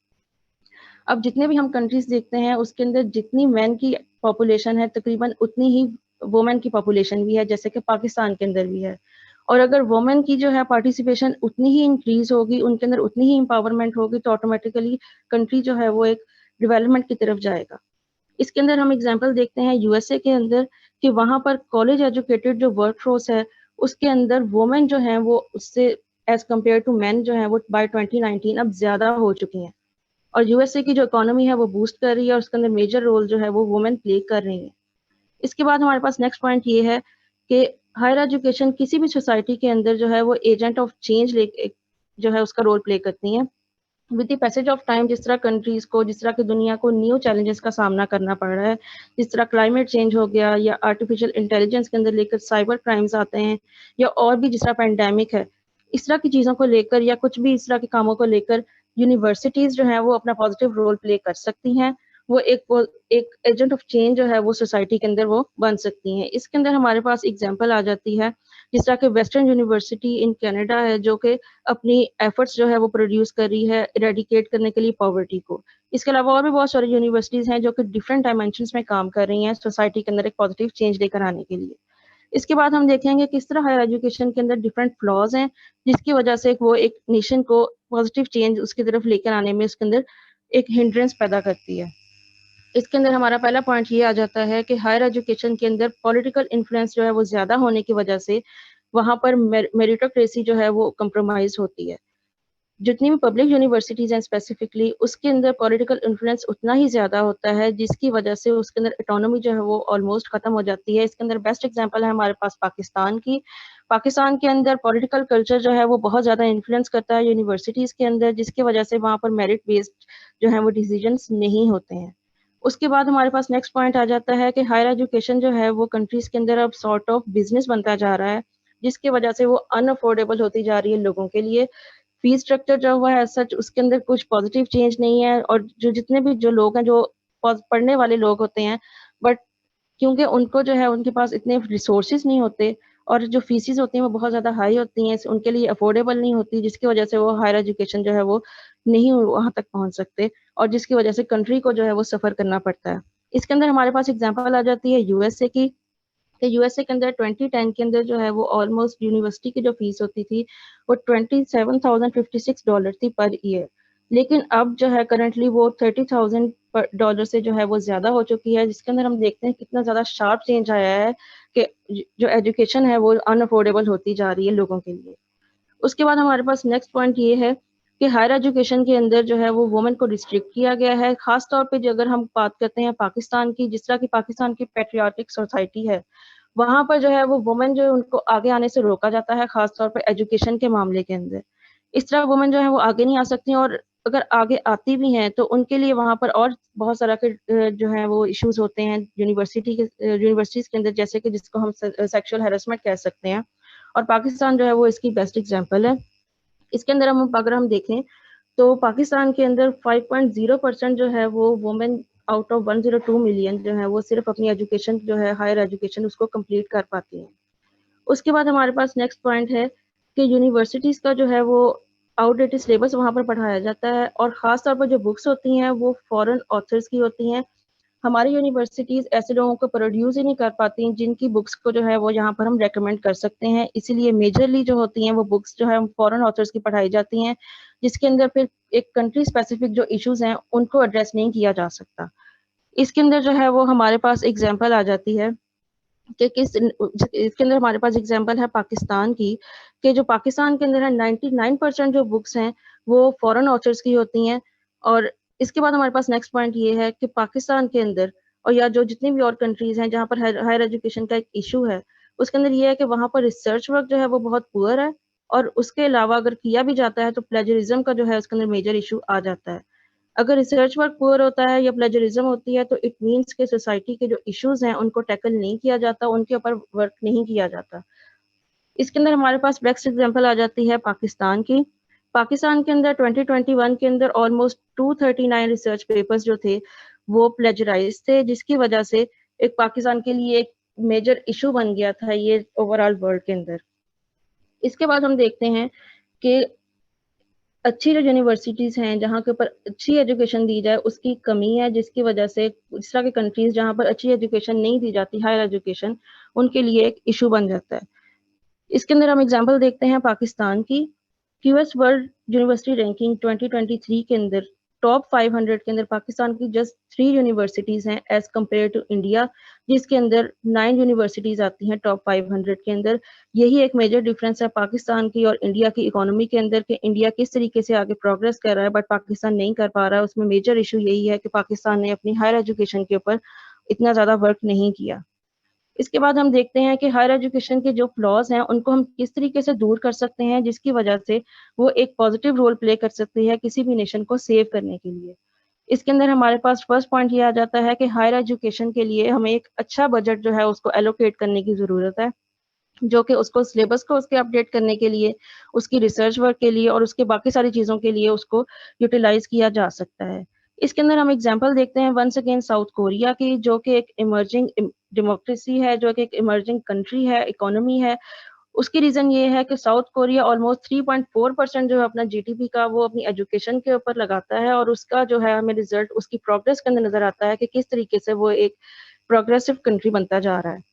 अब जितने भी हम कंट्रीज देखते हैं उसके अंदर जितनी मैन की पॉपुलेशन है तकरीबन उतनी ही वुमेन की पॉपुलेशन भी है, जैसे कि पाकिस्तान के अंदर भी है। और अगर वुमेन की जो है पार्टिसिपेशन उतनी ही इंक्रीज होगी, उनके अंदर उतनी ही एम्पावरमेंट होगी, तो ऑटोमेटिकली कंट्री जो है वो एक डेवलपमेंट की तरफ जाएगा। इसके अंदर हम एग्जांपल देखते हैं यूएसए के अंदर कि वहां पर कॉलेज एजुकेटेड जो वर्क फोर्स है उसके अंदर वुमेन जो है वो उससे एज कम्पेयर टू मैन जो है वो बाय 2019 अब ज्यादा हो चुकी हैं। और यूएसए की जो इकोनॉमी है वो बूस्ट कर रही है और उसके अंदर मेजर रोल जो है वो वुमेन प्ले कर रही है। इसके बाद हमारे पास नेक्स्ट पॉइंट ये है कि हायर एजुकेशन किसी भी सोसाइटी के अंदर जो है वो एजेंट ऑफ चेंज जो है उसका रोल प्ले करती है। With the passage of time जिस तरह कंट्रीज को, जिस तरह की दुनिया को न्यू चैलेंजेस का सामना करना पड़ रहा है, जिस तरह क्लाइमेट चेंज हो गया या आर्टिफिशियल इंटेलिजेंस के अंदर लेकर साइबर क्राइम्स आते हैं या और भी जिस तरह पैंडेमिक है, इस तरह की चीज़ों को लेकर या कुछ भी इस तरह के कामों को लेकर यूनिवर्सिटीज जो है वो अपना पॉजिटिव रोल प्ले कर सकती हैं। वो एक एजेंट ऑफ चेंज जो है वो सोसाइटी के अंदर वो बन सकती हैं। इसके अंदर हमारे पास एग्जाम्पल आ जाती है जिस तरह के वेस्टर्न यूनिवर्सिटी इन कनाडा है जो कि अपनी एफर्ट्स जो है वो प्रोड्यूस कर रही है इरेडिकेट करने के लिए पॉवर्टी को। इसके अलावा और भी बहुत सारी यूनिवर्सिटीज हैं जो कि डिफरेंट डायमेंशंस में काम कर रही हैं सोसाइटी के अंदर एक पॉजिटिव चेंज लेकर आने के लिए। इसके बाद हम देखेंगे किस तरह हायर एजुकेशन के अंदर डिफरेंट फ्लॉज हैं जिसकी वजह से वो एक नेशन को पॉजिटिव चेंज उसकी तरफ लेकर आने में उसके अंदर एक हिंड्रेंस पैदा करती है। इसके अंदर हमारा पहला पॉइंट ये आ जाता है कि हायर एजुकेशन के अंदर पॉलिटिकल इन्फ्लुएंस जो है वो ज्यादा होने की वजह से वहां पर मेरिटोक्रेसी जो है वो कंप्रोमाइज होती है। जितनी भी पब्लिक यूनिवर्सिटीज हैं स्पेसिफिकली उसके अंदर पॉलिटिकल इन्फ्लुएंस उतना ही ज्यादा होता है जिसकी वजह से उसके अंदर इकोनॉमी जो है वो ऑलमोस्ट खत्म हो जाती है। इसके अंदर बेस्ट एग्जांपल है हमारे पास पाकिस्तान की। पाकिस्तान के अंदर पॉलिटिकल कल्चर जो है वो बहुत ज्यादा इन्फ्लुएंस करता है यूनिवर्सिटीज के अंदर, जिसकी वजह से वहाँ पर मेरिट बेस्ड जो है वो डिसीजंस नहीं होते हैं। उसके बाद हमारे पास नेक्स्ट पॉइंट आ जाता है कि हायर एजुकेशन जो है वो कंट्रीज के अंदर अब सॉर्ट ऑफ बिजनेस बनता जा रहा है, जिसकी वजह से वो अनअफोर्डेबल होती जा रही है लोगों के लिए। फीस स्ट्रक्चर जो हुआ है सच उसके अंदर कुछ पॉजिटिव चेंज नहीं है और जो जितने भी जो लोग हैं जो पढ़ने वाले लोग होते हैं, बट क्योंकि उनको जो है उनके पास इतने रिसोर्सेज नहीं होते और जो फीसिस होती हैं वो बहुत ज़्यादा हाई होती हैं, उनके लिए अफोर्डेबल नहीं होती, जिसकी वजह से वो हायर एजुकेशन जो है वो नहीं वहाँ तक पहुँच सकते और जिसकी वजह से कंट्री को जो है वो सफ़र करना पड़ता है। इसके अंदर हमारे पास एग्जाम्पल आ जाती है यूएसए की। कि यूएसए के अंदर 2010 के अंदर जो है वो ऑलमोस्ट यूनिवर्सिटी की जो फीस होती थी वो $27,056 थी पर ईयर। लेकिन अब जो है करंटली वो $30,000 से जो है वो ज्यादा हो चुकी है, जिसके अंदर हम देखते हैं कितना ज्यादा शार्प चेंज आया है कि जो एजुकेशन है वो अनअफोर्डेबल होती जा रही है लोगों के लिए। उसके बाद हमारे पास नेक्स्ट पॉइंट ये है कि हायर एजुकेशन के अंदर जो है वो वुमेन को रिस्ट्रिक्ट किया गया है, खास तौर पे जो अगर हम बात करते हैं पाकिस्तान की, जिस तरह की पाकिस्तान की पेट्रियाटिक सोसाइटी है वहां पर जो है वो वुमेन जो है उनको आगे आने से रोका जाता है, खास तौर पर एजुकेशन के मामले के अंदर। इस तरह वुमेन जो है वो आगे नहीं आ सकती और अगर आगे आती भी हैं तो उनके लिए वहां पर और बहुत सारा के जो है वो इश्यूज होते हैं यूनिवर्सिटीज के अंदर, जैसे कि जिसको हम सेक्सुअल हैरेसमेंट कह सकते हैं और पाकिस्तान जो है वो इसकी बेस्ट एग्जाम्पल है। इसके अंदर अगर हम देखें तो पाकिस्तान के अंदर 5.0% जो है वो वुमेन आउट ऑफ 102 मिलियन जो है वो सिर्फ अपनी एजुकेशन जो है हायर एजुकेशन उसको कंप्लीट कर पाती हैं। उसके बाद हमारे पास नेक्स्ट पॉइंट है कि यूनिवर्सिटीज का जो है वो आउटडेटेड सिलेबस वहाँ पर पढ़ाया जाता है और ख़ास तौर पर जो बुक्स होती हैं वो फॉरेन ऑथर्स की होती हैं। हमारी यूनिवर्सिटीज ऐसे लोगों को प्रोड्यूस ही नहीं कर पाती जिनकी बुक्स को जो है वो यहाँ पर हम रेकमेंड कर सकते हैं, इसीलिए मेजरली जो होती हैं वो बुक्स जो है फॉरेन ऑथर्स की पढ़ाई जाती हैं, जिसके अंदर फिर एक कंट्री स्पेसिफिक जो इश्यूज हैं उनको एड्रेस नहीं किया जा सकता। इसके अंदर जो है वो हमारे पास एग्जाम्पल आ जाती है कि इसके अंदर हमारे पास एग्जाम्पल है पाकिस्तान की, कि जो पाकिस्तान के अंदर है 99% जो बुक्स हैं वो फॉरेन ऑथर्स की होती हैं। और इसके बाद हमारे पास नेक्स्ट पॉइंट ये है कि पाकिस्तान के अंदर और या जो जितनी भी और कंट्रीज हैं जहाँ पर हायर एजुकेशन का एक इशू है उसके अंदर ये है कि वहाँ पर रिसर्च वर्क जो है वो बहुत पुअर है और उसके अलावा अगर किया भी जाता है तो प्लेजरिज्म का जो है उसके अंदर मेजर इशू आ जाता है। अगर रिसर्च वर्क पुअर होता है या प्लेजरिज्म होती है तो इट मीन्स के सोसाइटी के जो इश्यूज हैं उनको टैकल नहीं किया जाता, उनके ऊपर वर्क नहीं किया जाता। इसके अंदर हमारे पास बेस्ट एग्जांपल आ जाती है पाकिस्तान की। पाकिस्तान के अंदर 2021 के अंदर ऑलमोस्ट 239 रिसर्च पेपर्स जो थे वो प्लेजराइज थे, जिसकी वजह से एक पाकिस्तान के लिए एक मेजर इशू बन गया था ये ओवरऑल वर्ल्ड के अंदर। इसके बाद हम देखते हैं कि अच्छी जो यूनिवर्सिटीज हैं जहाँ के ऊपर अच्छी एजुकेशन दी जाए उसकी कमी है, जिसकी वजह से इस तरह के कंट्रीज जहाँ पर अच्छी एजुकेशन नहीं दी जाती, हायर एजुकेशन, उनके लिए एक इशू बन जाता है। इसके अंदर हम एग्जांपल देखते हैं पाकिस्तान की। क्यूएस वर्ल्ड यूनिवर्सिटी रैंकिंग 2023 के अंदर टॉप 500 के अंदर पाकिस्तान की जस्ट 3 यूनिवर्सिटीज हैं एज कम्पेयर टू इंडिया, जिसके अंदर 9 यूनिवर्सिटीज आती हैं टॉप 500 के अंदर। यही एक मेजर डिफरेंस है पाकिस्तान की और इंडिया की इकोनॉमी के अंदर कि इंडिया किस तरीके से आगे प्रोग्रेस कर रहा है बट पाकिस्तान नहीं कर पा रहा है। उसमें मेजर इशू यही है कि पाकिस्तान ने अपनी हायर एजुकेशन के ऊपर इतना ज़्यादा वर्क नहीं किया। इसके बाद हम देखते हैं कि हायर एजुकेशन के जो फ्लॉज हैं उनको हम किस तरीके से दूर कर सकते हैं, जिसकी वजह से वो एक पॉजिटिव रोल प्ले कर सकती है किसी भी नेशन को सेव करने के लिए। इसके अंदर हमारे पास फर्स्ट पॉइंट ये आ जाता है कि हायर एजुकेशन के लिए हमें एक अच्छा बजट जो है उसको एलोकेट करने की ज़रूरत है, जो कि उसको सिलेबस को उसके अपडेट करने के लिए, उसकी रिसर्च वर्क के लिए और उसके बाकी सारी चीज़ों के लिए उसको यूटिलाइज किया जा सकता है। इसके अंदर हम एग्जांपल देखते हैं वंस अगेन साउथ कोरिया की, जो कि एक इमर्जिंग डेमोक्रेसी है, जो कि एक इमर्जिंग कंट्री है, इकोनॉमी है। उसकी रीजन ये है कि साउथ कोरिया ऑलमोस्ट 3.4% जो है अपना जीडीपी का वो अपनी एजुकेशन के ऊपर लगाता है और उसका जो है हमें रिजल्ट उसकी प्रोग्रेस के अंदर नजर आता है कि किस तरीके से वो एक प्रोग्रेसिव कंट्री बनता जा रहा है।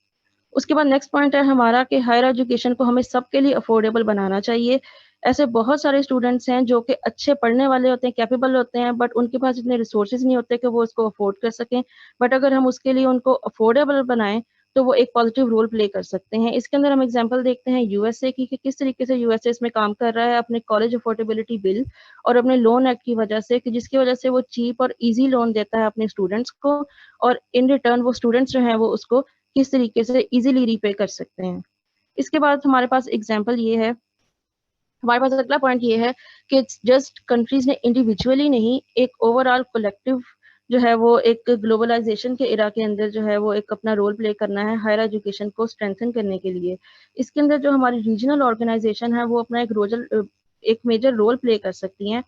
उसके बाद नेक्स्ट पॉइंट है हमारा कि हायर एजुकेशन को हमें सबके लिए अफोर्डेबल बनाना चाहिए। ऐसे बहुत सारे स्टूडेंट्स हैं जो कि अच्छे पढ़ने वाले होते हैं, कैपेबल होते हैं, बट उनके पास इतने रिसोर्सेज नहीं होते कि वो उसको अफोर्ड कर सकें। बट अगर हम उसके लिए उनको अफोर्डेबल बनाएं तो वो एक पॉजिटिव रोल प्ले कर सकते हैं। इसके अंदर हम एग्जांपल देखते हैं यूएसए की कि किस तरीके से यूएसए इसमें काम कर रहा है अपने कॉलेज अफोर्डेबिलिटी बिल और अपने लोन एक्ट की वजह से, कि जिसकी वजह से वो चीप और ईजी लोन देता है अपने स्टूडेंट्स को और इन रिटर्न वो स्टूडेंट्स जो हैं वो उसको किस तरीके से इजीली रीपे कर सकते हैं। इसके बाद हमारे पास एग्जांपल ये है, हमारे पास अगला पॉइंट ये है कि जस्ट कंट्रीज ने इंडिविजुअली नहीं, एक ओवरऑल कलेक्टिव जो है वो एक ग्लोबलाइजेशन के इरा के अंदर जो है वो एक अपना रोल प्ले करना है हायर एजुकेशन को स्ट्रेंथन करने के लिए। इसके अंदर जो हमारी रीजनल ऑर्गेनाइजेशन है वो अपना एक मेजर रोल प्ले कर सकती हैं।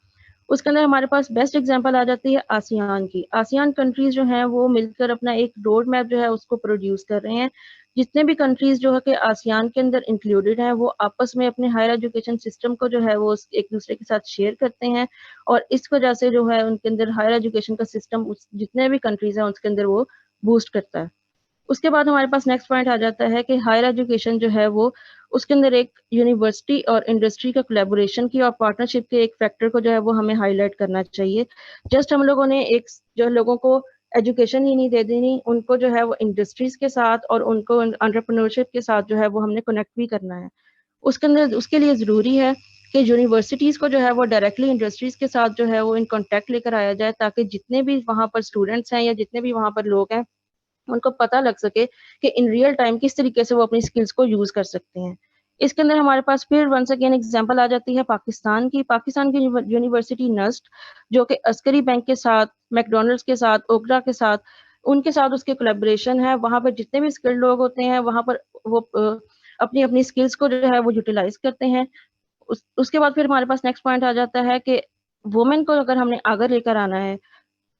उसके अंदर हमारे पास बेस्ट एग्जांपल आ जाती है आसियान की। आसियान कंट्रीज जो हैं वो मिलकर अपना एक रोड मैप जो है उसको प्रोड्यूस कर रहे हैं। जितने भी कंट्रीज जो है कि आसियान के अंदर इंक्लूडेड हैं वो आपस में अपने हायर एजुकेशन सिस्टम को जो है वो एक दूसरे के साथ शेयर करते हैं और इस वजह से जो है उनके अंदर हायर एजुकेशन का सिस्टम जितने भी कंट्रीज हैं उसके अंदर वो बूस्ट करता है। उसके बाद हमारे पास नेक्स्ट पॉइंट आ जाता है कि हायर एजुकेशन जो है वो उसके अंदर एक यूनिवर्सिटी और इंडस्ट्री का कोलैबोरेशन की और पार्टनरशिप के एक फैक्टर को जो है वो हमें हाईलाइट करना चाहिए। जस्ट हम लोगों ने एक जो लोगों को एजुकेशन ही नहीं दे देनी, उनको जो है वो इंडस्ट्रीज के साथ और उनको एंटरप्रेन्योरशिप के साथ जो है वो हमने कनेक्ट भी करना है। उसके अंदर उसके लिए ज़रूरी है कि यूनिवर्सिटीज़ को जो है वो डायरेक्टली इंडस्ट्रीज़ के साथ जो है वो इन कॉन्टैक्ट लेकर आया जाए, ताकि जितने भी वहाँ पर स्टूडेंट्स हैं या जितने भी वहाँ पर लोग हैं उनको पता लग सके कि इन रियल टाइम किस तरीके से वो अपनी स्किल्स को यूज कर सकते हैं। इसके अंदर हमारे पास फिर वंस अगेन एग्जांपल आ जाती है पाकिस्तान की। पाकिस्तान की यूनिवर्सिटी नस्ट, जो कि अस्करी बैंक के साथ, मैकडोनल्ड्स के साथ, ओकरा के साथ, उनके साथ उसके कोलैबोरेशन है। वहाँ पर जितने भी स्किल्ड लोग होते हैं वहाँ पर वो अपनी अपनी स्किल्स को जो है वो यूटिलाइज करते हैं। उसके बाद फिर हमारे पास नेक्स्ट पॉइंट आ जाता है कि वुमेन को अगर हमने आगे लेकर आना है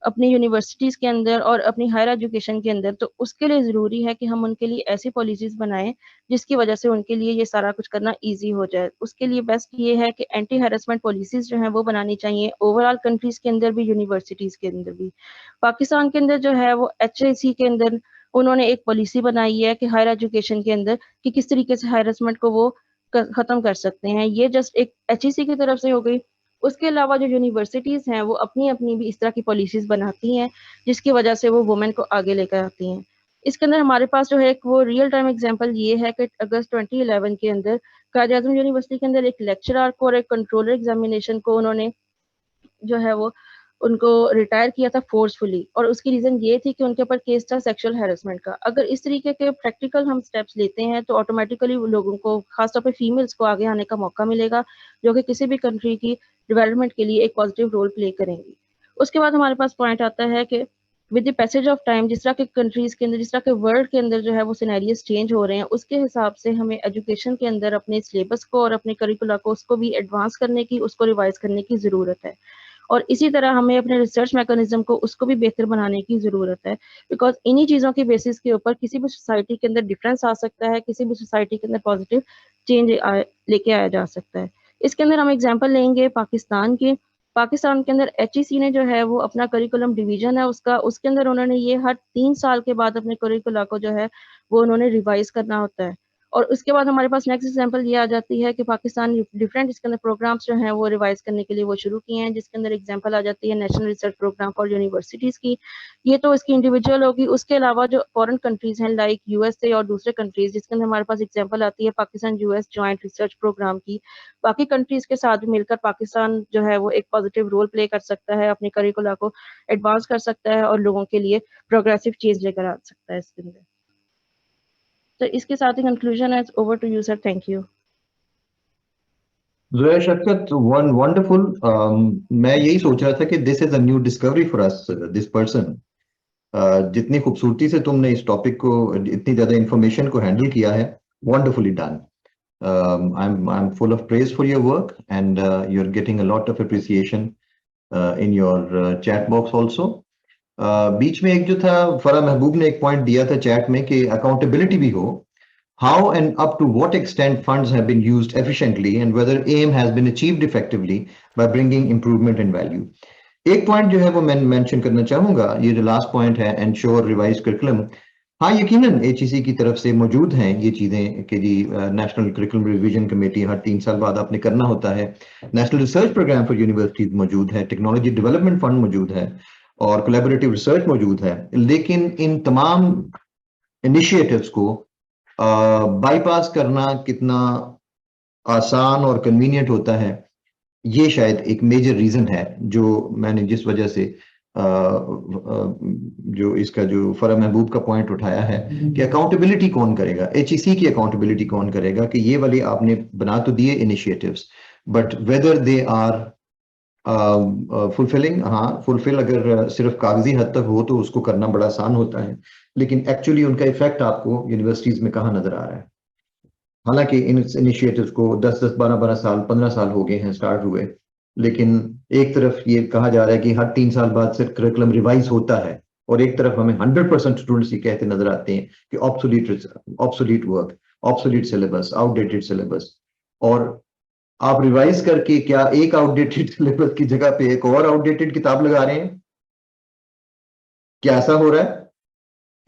अपनी यूनिवर्सिटीज के अंदर और अपनी हायर एजुकेशन के अंदर, तो उसके लिए ज़रूरी है कि हम उनके लिए ऐसी पॉलिसीज बनाएं जिसकी वजह से उनके लिए ये सारा कुछ करना इजी हो जाए। उसके लिए बेस्ट ये है कि एंटी हैरेसमेंट पॉलिसीज जो हैं वो बनानी चाहिए ओवरऑल कंट्रीज के अंदर भी, यूनिवर्सिटीज के अंदर भी। पाकिस्तान के अंदर जो है वो HAC के अंदर उन्होंने एक पॉलिसी बनाई है कि हायर एजुकेशन के अंदर कि किस तरीके से हैरेसमेंट को वो खत्म कर सकते हैं। ये जस्ट एक HAC की तरफ से हो गई। उसके अलावा जो यूनिवर्सिटीज हैं वो अपनी अपनी भी इस तरह की पॉलिसीज बनाती हैं जिसकी वजह से वो वुमेन को आगे लेकर आती हैं। इसके अंदर हमारे पास जो है एक वो रियल टाइम एग्जांपल ये है कि अगस्त 2011 के अंदर कायद आज़म यूनिवर्सिटी के अंदर एक लेक्चरर को और एक कंट्रोलर एग्जामिनेशन को उन्होंने जो है वो उनको रिटायर किया था फोर्सफुली, और उसकी रीजन ये थी कि उनके ऊपर केस था सेक्सुअल हैरेसमेंट का। अगर इस तरीके के प्रैक्टिकल हम स्टेप्स लेते हैं तो ऑटोमेटिकली लोगों को, खासतौर पे फीमेल्स को आगे आने का मौका मिलेगा, जो कि किसी भी कंट्री की डेवलपमेंट के लिए एक पॉजिटिव रोल प्ले करेंगी। उसके बाद हमारे पास पॉइंट आता है कि with the passage of time, जिस तरह के कंट्रीज के अंदर, जिस तरह के वर्ल्ड के अंदर जो है वो सिनेरियोस चेंज हो रहे हैं, उसके हिसाब से हमें एजुकेशन के अंदर अपने सिलेबस को और अपने करिकुला को, उसको भी एडवांस करने की, उसको रिवाइज करने की ज़रूरत है। और इसी तरह हमें अपने रिसर्च मैकेनिज्म को, उसको भी बेहतर बनाने की ज़रूरत है, बिकॉज इन्हीं चीज़ों की बेसिस के ऊपर किसी भी सोसाइटी के अंदर डिफरेंस आ सकता है, किसी भी सोसाइटी के अंदर पॉजिटिव चेंज लेके आया जा सकता है। इसके अंदर हम एग्जाम्पल लेंगे पाकिस्तान की। पाकिस्तान के अंदर HEC ने जो है वो अपना करिकुलम डिवीजन है उसका, उसके अंदर उन्होंने ये हर 3 साल के बाद अपने करिकुला को जो है वो उन्होंने रिवाइज करना होता है। और उसके बाद हमारे पास नेक्स्ट एग्जांपल ये आ जाती है कि पाकिस्तान डिफरेंट इसके अंदर प्रोग्राम्स जो हैं वो रिवाइज करने के लिए वो शुरू किए हैं, जिसके अंदर एग्जांपल आ जाती है national research programme for universities की। ये तो इसकी इंडिविजुअल होगी। उसके अलावा जो फॉरेन कंट्रीज हैं लाइक USA और दूसरे कंट्रीज, जिसके अंदर हमारे पास एग्जाम्पल आती है Pakistan US joint research programme की। बाकी कंट्रीज के साथ मिलकर पाकिस्तान जो है वो एक पॉजिटिव रोल प्ले कर सकता है, अपनी करिकुला को एडवांस कर सकता है और लोगों के लिए प्रोग्रेसिव चेंज लेकर आ सकता है इसके अंदर। तो इसके साथ ही कंक्लूजन है। Over to you sir, thank you. Zoya Shafkat, wonderful. मैं यही सोच रहा था कि this is a new discovery for us, this person. जितनी खूबसूरती से तुमने इस टॉपिक को, इतनी ज्यादा इंफॉर्मेशन को हैंडल किया है, wonderfully done. I'm full of praise for your work, and you're getting a lot of appreciation in your chat box also. बीच में एक जो था, फरा महबूब ने एक पॉइंट दिया था चैट में कि अकाउंटेबिलिटी भी हो. How and up to what extent funds have been used efficiently, and whether aim has been achieved effectively by bringing improvement in value. एक पॉइंट जो है वो मैं मेंशन करना चाहूंगा, ये जो लास्ट पॉइंट है, एंश्योर रिवाइज करिकुलम. हाँ, यकीनन HEC की तरफ से मौजूद हैं ये चीजें कि जी नेशनल करिकुलम रिवीजन कमेटी हर 3 साल बाद आपने करना होता है, national research programme for universities मौजूद है, टेक्नोलॉजी डेवलपमेंट फंड मौजूद है और कोलैबोरेटिव रिसर्च मौजूद है. लेकिन इन तमाम इनिशिएटिव्स को बाईपास करना कितना आसान और कन्वीनियंट होता है, ये शायद एक मेजर रीजन है जो मैंने, जिस वजह से जो इसका जो फरा महबूब का पॉइंट उठाया है कि अकाउंटेबिलिटी कौन करेगा, HEC की अकाउंटेबिलिटी कौन करेगा कि ये वाली आपने बना तो दिए initiatives, but whether they are fulfilling. हाँ, फुलफिल अगर सिर्फ कागजी हद तक हो तो उसको करना बड़ा आसान होता है, लेकिन एक्चुअली उनका इफेक्ट आपको यूनिवर्सिटीज में कहाँ नजर आ रहा है. हालांकि इन इनिशिएटिव्स को 10-10, 12-12 साल, 15 साल हो गए हैं स्टार्ट हुए, लेकिन एक तरफ ये कहा जा रहा है कि हर 3 साल बाद सिर्फ करिकुलम रिवाइज होता है, और एक तरफ हमें 100% स्टूडेंट्स ये कहते नजर आते हैं कि obsolete work, obsolete syllabus, outdated syllabus. और आप रिवाइज करके क्या एक आउटडेटेड सिलेबस की जगह पे एक और आउटडेटेड किताब लगा रहे हैं? क्या ऐसा हो रहा है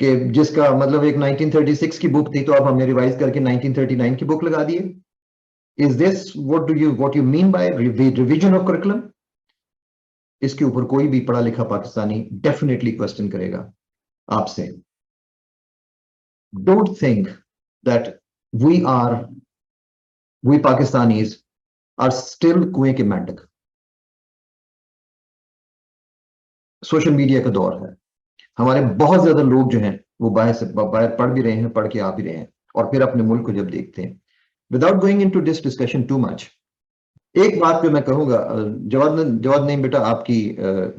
कि जिसका मतलब एक 1936 की बुक थी तो आप हमने रिवाइज करके 1939 की बुक लगा दिए? Is this what you mean by revision of curriculum? इसके ऊपर कोई भी पढ़ा लिखा पाकिस्तानी डेफिनेटली क्वेश्चन करेगा आपसे. Don't think that we Pakistanis are still कुएं के मेंढक. सोशल मीडिया का दौर है, हमारे बहुत ज्यादा लोग जो हैं वो बाहर पढ़ भी रहे हैं, पढ़ के आ भी रहे हैं, और फिर अपने मुल्क को जब देखते हैं. Without going into this discussion too much, एक बात जो मैं कहूंगा, जवाब नहीं बेटा, आपकी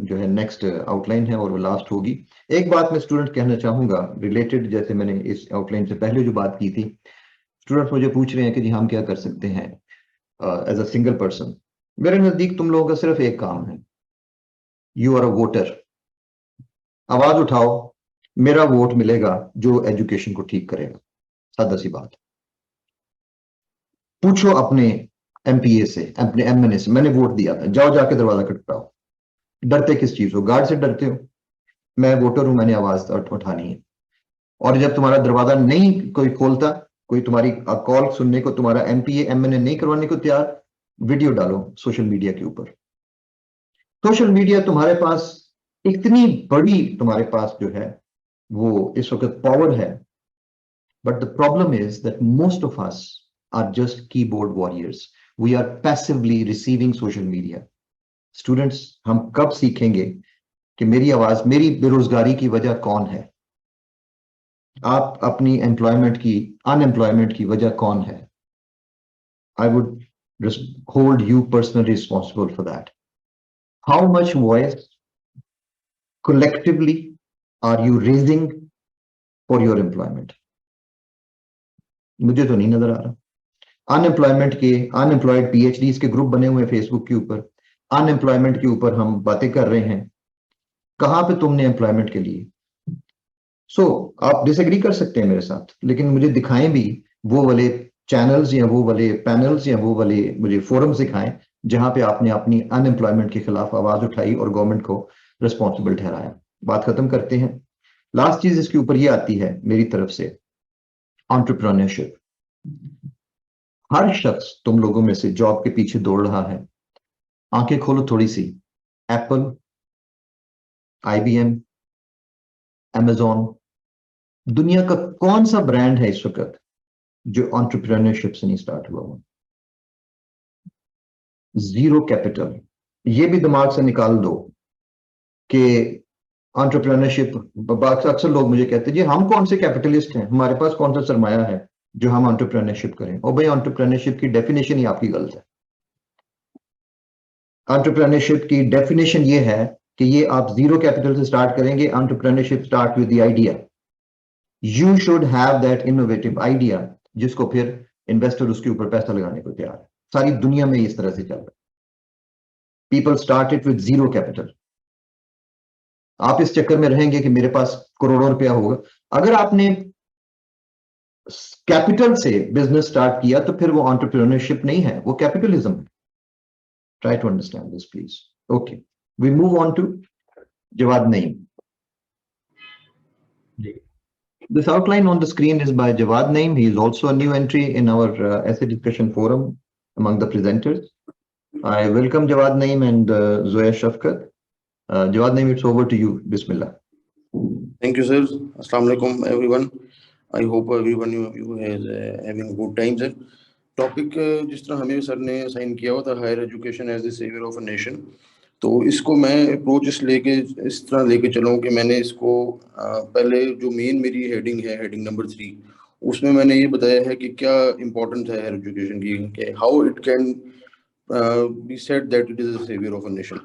जो है नेक्स्ट आउटलाइन है और वो लास्ट होगी. एक बात मैं स्टूडेंट कहना चाहूंगा रिलेटेड, जैसे मैंने इस आउटलाइन से पहले जो बात की थी, स्टूडेंट मुझे पूछ रहे हैं कि जी हम क्या कर सकते हैं एज अ सिंगल पर्सन. मेरे नजदीक तुम लोगों का सिर्फ एक काम है, यू आर अ वोटर. आवाज उठाओ, मेरा वोट मिलेगा जो एजुकेशन को ठीक करेगा. सादा सी बात. पूछो अपने MPA से, अपने MNA से, मैंने वोट दिया था, जाओ जाके दरवाजा खटखटाओ. डरते किस चीज हो? गार्ड से डरते हो? मैं वोटर हूं, मैंने आवाज उठानी है. और जब तुम्हारा दरवाजा नहीं कोई खोलता, कोई तुम्हारी कॉल सुनने को, तुम्हारा MPA MNA नहीं करवाने को तैयार, वीडियो डालो सोशल मीडिया के ऊपर. सोशल मीडिया तुम्हारे पास इतनी बड़ी, तुम्हारे पास जो है वो इस वक्त पावर है, but the problem is that most of us are just keyboard warriors. We are passively receiving social media. Students, हम कब सीखेंगे कि मेरी आवाज, मेरी बेरोजगारी की वजह कौन है? आप अपनी एम्प्लॉयमेंट की, अनएम्प्लॉयमेंट की वजह कौन है? I would hold you personally responsible for that. How much voice collectively are you raising for your employment? मुझे तो नहीं नजर आ रहा। अनएम्प्लॉयमेंट के, अनएम्प्लॉयड PhDs के ग्रुप बने हुए फेसबुक के ऊपर, अनएम्प्लॉयमेंट के ऊपर हम बातें कर रहे हैं। कहां पे तुमने एम्प्लॉयमेंट के लिए? आप डिसएग्री कर सकते हैं मेरे साथ, लेकिन मुझे दिखाएं भी वो वाले चैनल्स या वो वाले पैनल्स या वो वाले मुझे फोरम दिखाएं जहां पे आपने अपनी अनएम्प्लॉयमेंट के खिलाफ आवाज उठाई और गवर्नमेंट को रिस्पॉन्सिबल ठहराया। बात खत्म करते हैं। लास्ट चीज इसके ऊपर ये आती है मेरी तरफ से, एंटरप्रेन्योरशिप। हर शख्स तुम लोगों में से जॉब के पीछे दौड़ रहा है। आंखें खोलो थोड़ी सी। एप्पल, IBM, Amazon, दुनिया का कौन सा ब्रांड है इस वक्त जो एंटरप्रेन्योरशिप से नहीं स्टार्ट हुआ? Zero capital. ये भी दिमाग से निकाल दो कि एंटरप्रेन्योरशिप, अक्सर लोग मुझे कहते हैं जी हम कौन से कैपिटलिस्ट हैं, हमारे पास कौन सा सरमाया है जो हम एंटरप्रेन्योरशिप करें। और भाई एंटरप्रेन्योरशिप की डेफिनेशन ही आपकी गलत है। एंटरप्रेन्योरशिप की डेफिनेशन ये है कि ये आप जीरो कैपिटल से स्टार्ट करेंगे। Entrepreneurship start with the idea. You should have that innovative idea जिसको फिर इन्वेस्टर उसके ऊपर पैसा लगाने को तैयार है। सारी दुनिया में इस तरह से चल रहा है। People started with zero capital. आप इस चक्कर में रहेंगे कि मेरे पास करोड़ों रुपया होगा। अगर आपने कैपिटल से बिजनेस स्टार्ट किया तो फिर वो एंटरप्रेन्योरशिप नहीं है, वो कैपिटलिज्म है। Try to understand this please. Okay, we move on to Jawad Naeem. This outline on the screen is by Jawad Naeem. He is also a new entry in our essay discussion forum among the presenters. I welcome Jawad Naeem and Zoya Shafkat. Jawad Naeem, it's over to you. Bismillah. Thank you, sir. Assalamu alaikum, everyone. I hope everyone you is having a good time, sir. Topic जिस तरह हमें sir ने assign किया हुआ था, higher education as the saviour of a nation, तो इसको मैं अप्रोच इस तरह लेके चलूँ कि मैंने इसको पहले जो मेन मेरी हेडिंग है, हेडिंग नंबर 3, उसमें मैंने ये बताया है कि क्या इम्पोर्टेंस है हायर एजुकेशन की, कि how it can be said that it is the saviour of a nation.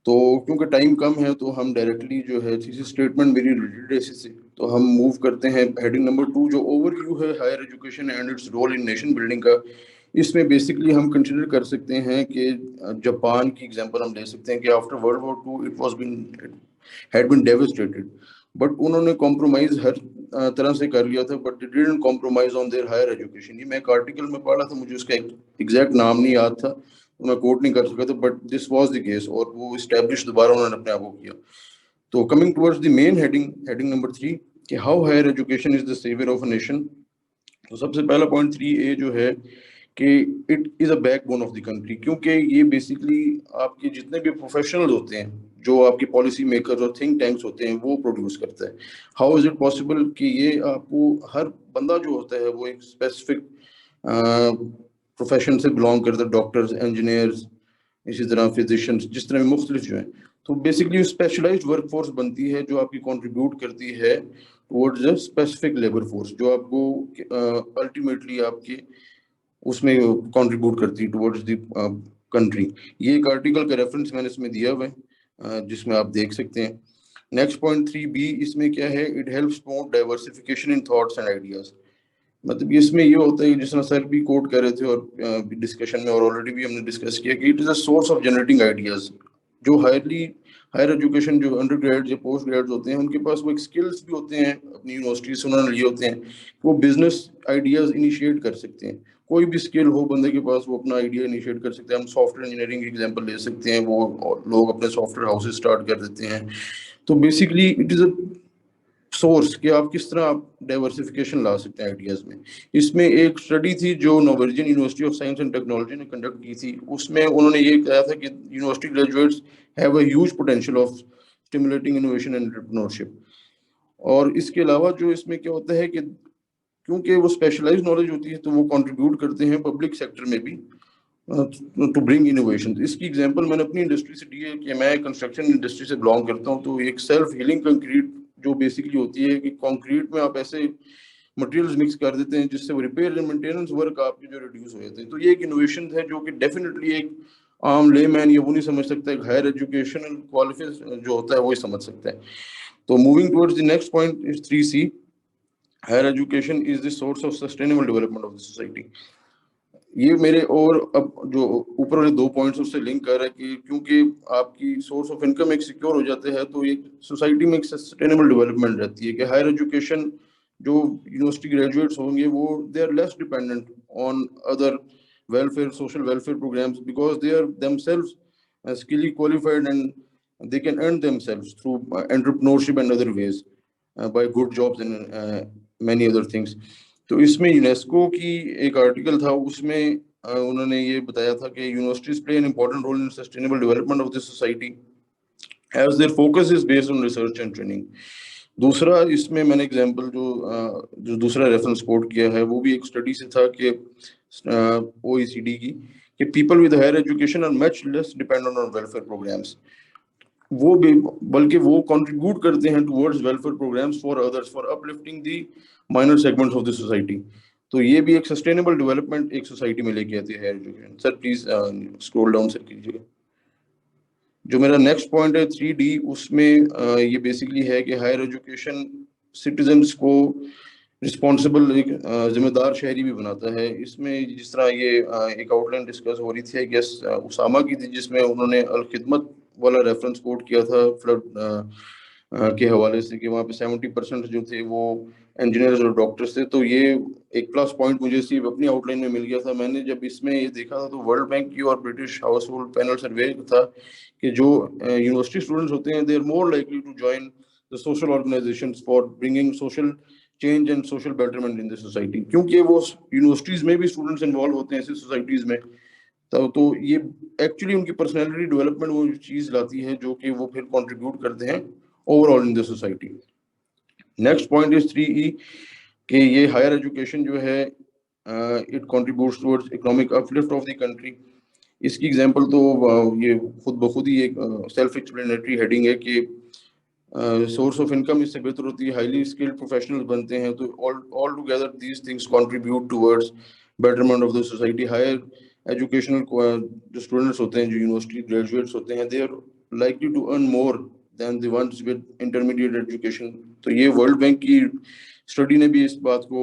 तो क्योंकि टाइम कम है तो हम डायरेक्टली जो है थीसिस स्टेटमेंट मेरी रिलेटेड से तो हम मूव करते हैं हेडिंग नंबर 2 जो ओवरव्यू है higher education and its role in nation building का। इसमें बेसिकली हम कंसिडर कर सकते हैं कि जापान की एग्जांपल हम ले सकते हैं कि after world war 2 it had been devastated, but उन्होंने कॉम्प्रोमाइज हर तरह से कर लिया था, but they didn't compromise on their higher education. ये मैं एक आर्टिकल में पढ़ा था, मुझे उसका एग्जैक्ट नाम नहीं याद था, मैं कोट नहीं कर सका था, but this was the case, और वो इस्टेब्लिश दोबारा उन्होंने अपने आप को किया। तो coming towards the main heading number 3 कि how higher education is the saviour of a nation. तो सबसे पहला पॉइंट 3A जो है कि it is a backbone of the country, क्योंकि ये बेसिकली आपके जितने भी प्रोफेशनल होते हैं, जो आपके पॉलिसी मेकर्स और थिंक टैंक्स होते हैं, वो प्रोड्यूस करता है। हाउ इज इट पॉसिबल कि ये आपको हर बंदा जो होता है वो एक स्पेसिफिक प्रोफेशन से बिलोंग करता है, डॉक्टर्स, इंजीनियर्स, इसी तरह फिजिशियंस, जिस तरह मुख्तलिफ जो हैं, तो बेसिकली स्पेशलाइज्ड वर्कफोर्स बनती है जो आपकी कंट्रीब्यूट करती है towards a specific labour force, जो आपको अल्टीमेटली आपके उसमें कंट्रीब्यूट करती है टुवर्ड्स द कंट्री। ये एक आर्टिकल का रेफरेंस मैंने इसमें दिया हुआ है जिसमें आप देख सकते हैं। नेक्स्ट पॉइंट 3B इसमें क्या है, it helps promote diversification in thoughts and ideas. मतलब इसमें ये होता है जिस तरह सर भी कोट कर रहे थे और डिस्कशन में और ऑलरेडी भी हमने डिस्कस किया कि it is a source of generating ideas. जो हायर एजुकेशन जो अंडर ग्रेड या पोस्ट ग्रेड होते हैं, उनके पास वो एक स्किल्स भी होते हैं अपनी यूनिवर्सिटी से उन्होंने लिए होते हैं, वो बिजनेस आइडियाज इनिशिएट कर सकते हैं। कोई भी स्किल हो बंदे के पास, वो अपना आइडिया इनिशिएट कर सकते हैं। हम सॉफ्टवेयर इंजीनियरिंग की एग्जांपल ले सकते हैं, वो लोग अपने सॉफ्टवेयर हाउसेस स्टार्ट कर देते हैं। तो basically it is a source कि आप किस तरह आप डाइवर्सिफिकेशन ला सकते हैं आइडियाज में। इसमें एक स्टडी थी जो Norwegian university of science and technology ने कंडक्ट की थी, उसमें उन्होंने ये कहा था कि university graduates have a huge potential of stimulating innovation and entrepreneurship. और इसके अलावा जो इसमें क्या होता है कि क्योंकि वो स्पेशलाइज्ड नॉलेज होती है तो वो कंट्रीब्यूट करते हैं पब्लिक सेक्टर में भी, टू ब्रिंग इनोवेशन। इसकी एग्जांपल मैंने अपनी इंडस्ट्री से दी है कि मैं कंस्ट्रक्शन इंडस्ट्री से बिलोंग करता हूं, तो एक सेल्फ हीलिंग कंक्रीट जो बेसिकली होती है कि कंक्रीट में आप ऐसे मटेरियल्स मिक्स कर देते हैं जिससे वो रिपेयर एंड मेंटेनेंस वर्क आपके जो रिड्यूस हो जाते हैं। तो ये एक इनोवेशन है जो कि डेफिनेटली एक आम लेमैन ये वो नहीं समझ सकता, एक हायर एजुकेशन क्वालिफिकेशन जो होता है वो ही समझ सकता है। तो moving towards the next point is 3C, higher education is the source of sustainable development of the society. ये मेरे और अब जो ऊपर वाले 2 पॉइंट्स उससे लिंक कर रहा है कि क्योंकि आपकी सोर्स ऑफ इनकम एक सिक्योर हो जाते हैं तो एक सोसाइटी में एक सस्टेनेबल डेवलपमेंट रहती है कि हायर एजुकेशन जो यूनिवर्सिटी ग्रेजुएट्स होंगे वो they are less dependent on other welfare social welfare programs because they are themselves skillfully qualified and they can earn themselves through entrepreneurship and other ways by good jobs and many other things। तो इसमें UNESCO की एक article था, उसमें उन्होंने ये बताया था कि universities play an important role in sustainable development of the society as their focus is based on research and training. दूसरा इसमें मैंने एग्जांपल जो दूसरा रेफरेंस कोट किया है वो भी एक स्टडी से था कि OECD की कि people with higher education are much less dependent on welfare programmes. वो भी बल्कि वो कंट्रीब्यूट करते हैं towards welfare programmes for others for uplifting the minor segments of the society. तो ये भी एक सस्टेनेबल डेवलपमेंट एक सोसाइटी में लेके आती है higher education. Sir please scroll down sir कीजिएगा। जो मेरा नेक्स्ट पॉइंट है 3D, उसमें ये बेसिकली है कि हायर एजुकेशन सिटीजन्स को रिस्पॉन्सिबल एक जिम्मेदार शहरी भी बनाता है। इसमें जिस तरह ये एक आउटलाइन डिस्कस हो रही थी आई गेस उसामा की थी, जिसमें उन्होंने अल खिदमत वाला रेफरेंस कोट किया था फ्लड के हवाले से कि वहाँ पे 70% जो थे वो इंजीनियर्स और डॉक्टर्स थे। तो ये एक प्लस पॉइंट मुझे सिर्फ अपनी आउटलाइन में मिल गया था। मैंने जब इसमें ये देखा था तो वर्ल्ड बैंक की और British household panel survey था कि जो यूनिवर्सिटी स्टूडेंट्स होते हैं they are more likely to join the social organisations for bringing social change and social betterment in the society, क्योंकि वो यूनिवर्सिटीज में भी स्टूडेंट्स इन्वॉल्व होते हैं ऐसी सोसाइटीज में। तो ये एक्चुअली उनकी पर्सनैलिटी डेवलपमेंट वो चीज लाती है जो कि वो फिर कंट्रीब्यूट करते हैं overall in the society. Next point is 3E कि ये हायर एजुकेशन जो है it contributes towards economic uplift of the country. इसकी एग्जांपल तो ये खुद ब खुद ही एक सेल्फ एक्सप्लेनेटरी हेडिंग है कि सोर्स ऑफ इनकम इससे बेहतर होती है, हाईली स्किल्ड प्रोफेशनल्स बनते हैं। तो all together these things contribute towards betterment of the society. Higher educational जो स्टूडेंट्स होते हैं जो यूनिवर्सिटी ग्रेजुएट्स होते हैं they are likely to earn more than the ones with intermediate education. तो ये वर्ल्ड बैंक की स्टडी ने भी इस बात को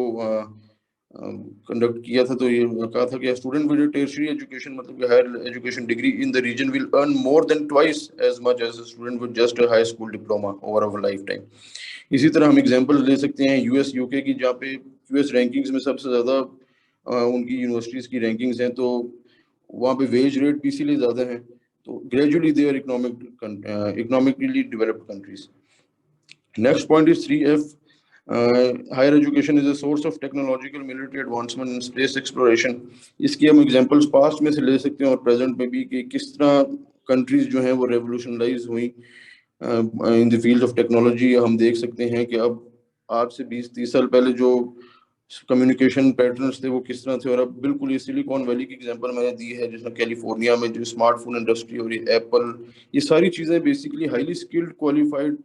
कंडक्ट किया था। तो ये कहा था कि स्टूडेंट विद टर्शियरी एजुकेशन मतलब कि higher education degree in the region will earn more than twice as much as a student with just a high school diploma over a lifetime. इसी तरह हम एग्जांपल ले सकते हैं US UK की, जहाँ पे यूएस रैंकिंग्स में सबसे ज्यादा उनकी यूनिवर्सिटीज की रैंकिंग्स हैं, तो वहाँ पे वेज रेट भी इसीलिए ज्यादा है। तो gradually they are economically developed countries. Next point is 3F, higher education is a source of technological military advancement and space exploration. इसकी हम एग्जांपल्स पास्ट में से ले सकते हैं और प्रेजेंट में भी कि किस तरह कंट्रीज जो हैं वो रेवोल्यूशनलाइज हुई in the field of technology. हम देख सकते हैं कि अब आज से 20-30 साल पहले जो कम्युनिकेशन पैटर्न्स थे वो किस तरह थे, और अब बिल्कुल ये सिलिकॉन वैली की एग्जांपल मैंने दी है जिसमें कैलिफोर्निया में जो स्मार्टफोन इंडस्ट्री और ये एप्पल, ये सारी चीज़ें बेसिकली हाईली स्किल्ड क्वालिफाइड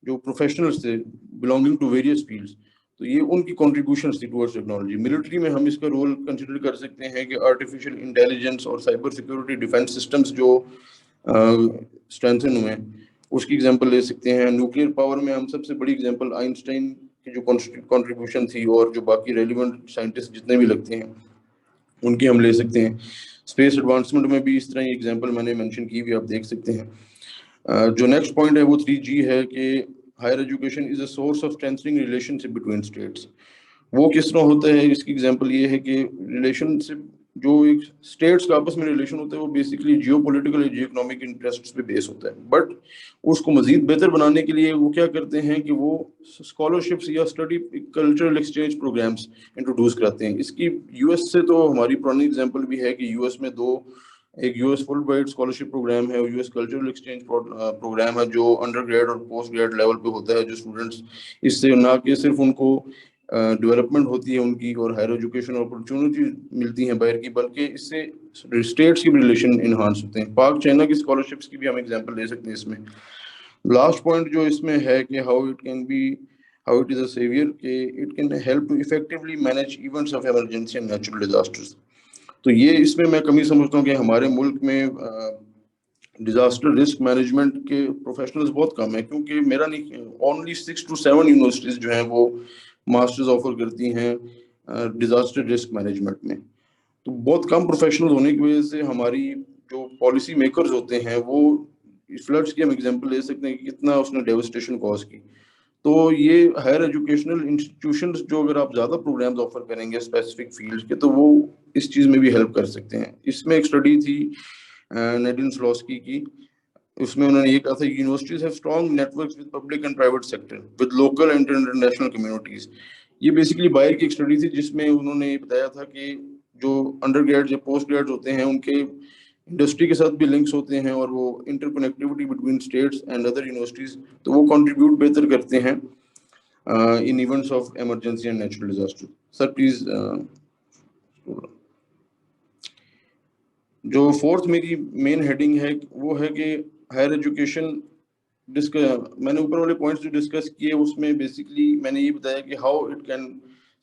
जो प्रोफेशनल्स थे बिलोंगिंग टू वेरियस फील्ड्स, तो ये उनकी कॉन्ट्रीब्यूशंस थी टुवर्ड्स टेक्नोलॉजी। मिलिट्री में हम इसका रोल कंसिडर कर सकते हैं कि आर्टिफिशियल इंटेलिजेंस और साइबर सिक्योरिटी डिफेंस सिस्टम्स जो स्ट्रेंथन हुए हैं उसकी एग्जांपल ले सकते हैं। न्यूक्लियर पावर में हम सबसे बड़ी एग्जांपल आइंस्टाइन की जो कंट्रीब्यूशन थी और जो बाकी रेलिवेंट साइंटिस्ट जितने भी लगते हैं उनकी हम ले सकते हैं। स्पेस एडवांसमेंट में भी इस तरह की एग्जांपल मैंने मेंशन की भी आप देख सकते हैं। जो नेक्स्ट पॉइंट है वो 3G है कि higher education is a source of strengthening relationship between states. वो किस तरह होता है, इसकी एग्जांपल ये है कि रिलेशनशिप जो एक स्टेट्स का आपस में रिलेशन होता है वो बेसिकली जियोपॉलिटिकल या जियो इकोनॉमिक इंटरेस्ट्स पे बेस होता है, बट उसको मजीद बेहतर बनाने के लिए वो क्या करते हैं कि वो स्कॉलरशिप्स या study cultural exchange programmes introduce कराते हैं। इसकी यूएस से तो हमारी पुरानी एग्जांपल भी है कि यूएस में एक US Fulbright scholarship programme है और यूएस कल्चरल एक्सचेंज प्रोग्राम है जो अंडर ग्रेड और पोस्ट ग्रेड लेवल पे होता है। जो स्टूडेंट्स इससे ना कि सिर्फ उनको डेवलपमेंट होती है उनकी और हायर एजुकेशन अपॉर्चुनिटी मिलती हैं बाहर की, बल्कि इससे स्टेट्स की भी रिलेशन इन्हांस होते हैं। पाक चाइना की स्कॉलरशिप्स की भी हम एग्जांपल ले सकते हैं इसमें। लास्ट पॉइंट जो इसमें है कि how it is a saviour, कि it can help to effectively manage events of emergency and natural disasters. तो ये इसमें मैं कमी समझता हूँ कि हमारे मुल्क में डिजास्टर रिस्क मैनेजमेंट के प्रोफेशनल्स बहुत कम है, क्योंकि मेरा नहीं, ओनली 6 to 7 यूनिवर्सिटीज जो हैं वो मास्टर्स ऑफर करती हैं डिजास्टर रिस्क मैनेजमेंट में। तो बहुत कम प्रोफेशनल्स होने की वजह से हमारी जो पॉलिसी मेकर्स होते हैं वो, फ्लड्स की हम एग्जांपल ले सकते हैं कि कितना उसने डेवस्टेशन कॉज की। तो ये हायर एजुकेशनल इंस्टीट्यूशंस जो अगर आप ज़्यादा प्रोग्राम्स ऑफर करेंगे स्पेसिफिक फील्ड के, तो वो इस चीज़ में भी हेल्प कर सकते हैं। इसमें एक स्टडी थी नेडिन स्लॉस्की की, उसमें उन्होंने ये कहा था universities have strong networks with public and private sector with local and international communities. ये बेसिकली बाहर की एक स्टडी थी जिसमें उन्होंने ये बताया था कि जो अंडर ग्रेड या पोस्ट ग्रेड होते हैं उनके इंडस्ट्री के साथ भी लिंक्स होते हैं, और वो interconnectivity between states and other universities, तो वो कंट्रीब्यूट बेहतर करते हैं in events of emergency and natural disaster. Sir please. जो फोर्थ मेरी मेन हेडिंग है वो है कि हायर एजुकेशन मैंने ऊपर वाले पॉइंट्स जो डिस्कस किए उसमें बेसिकली मैंने ये बताया कि how it can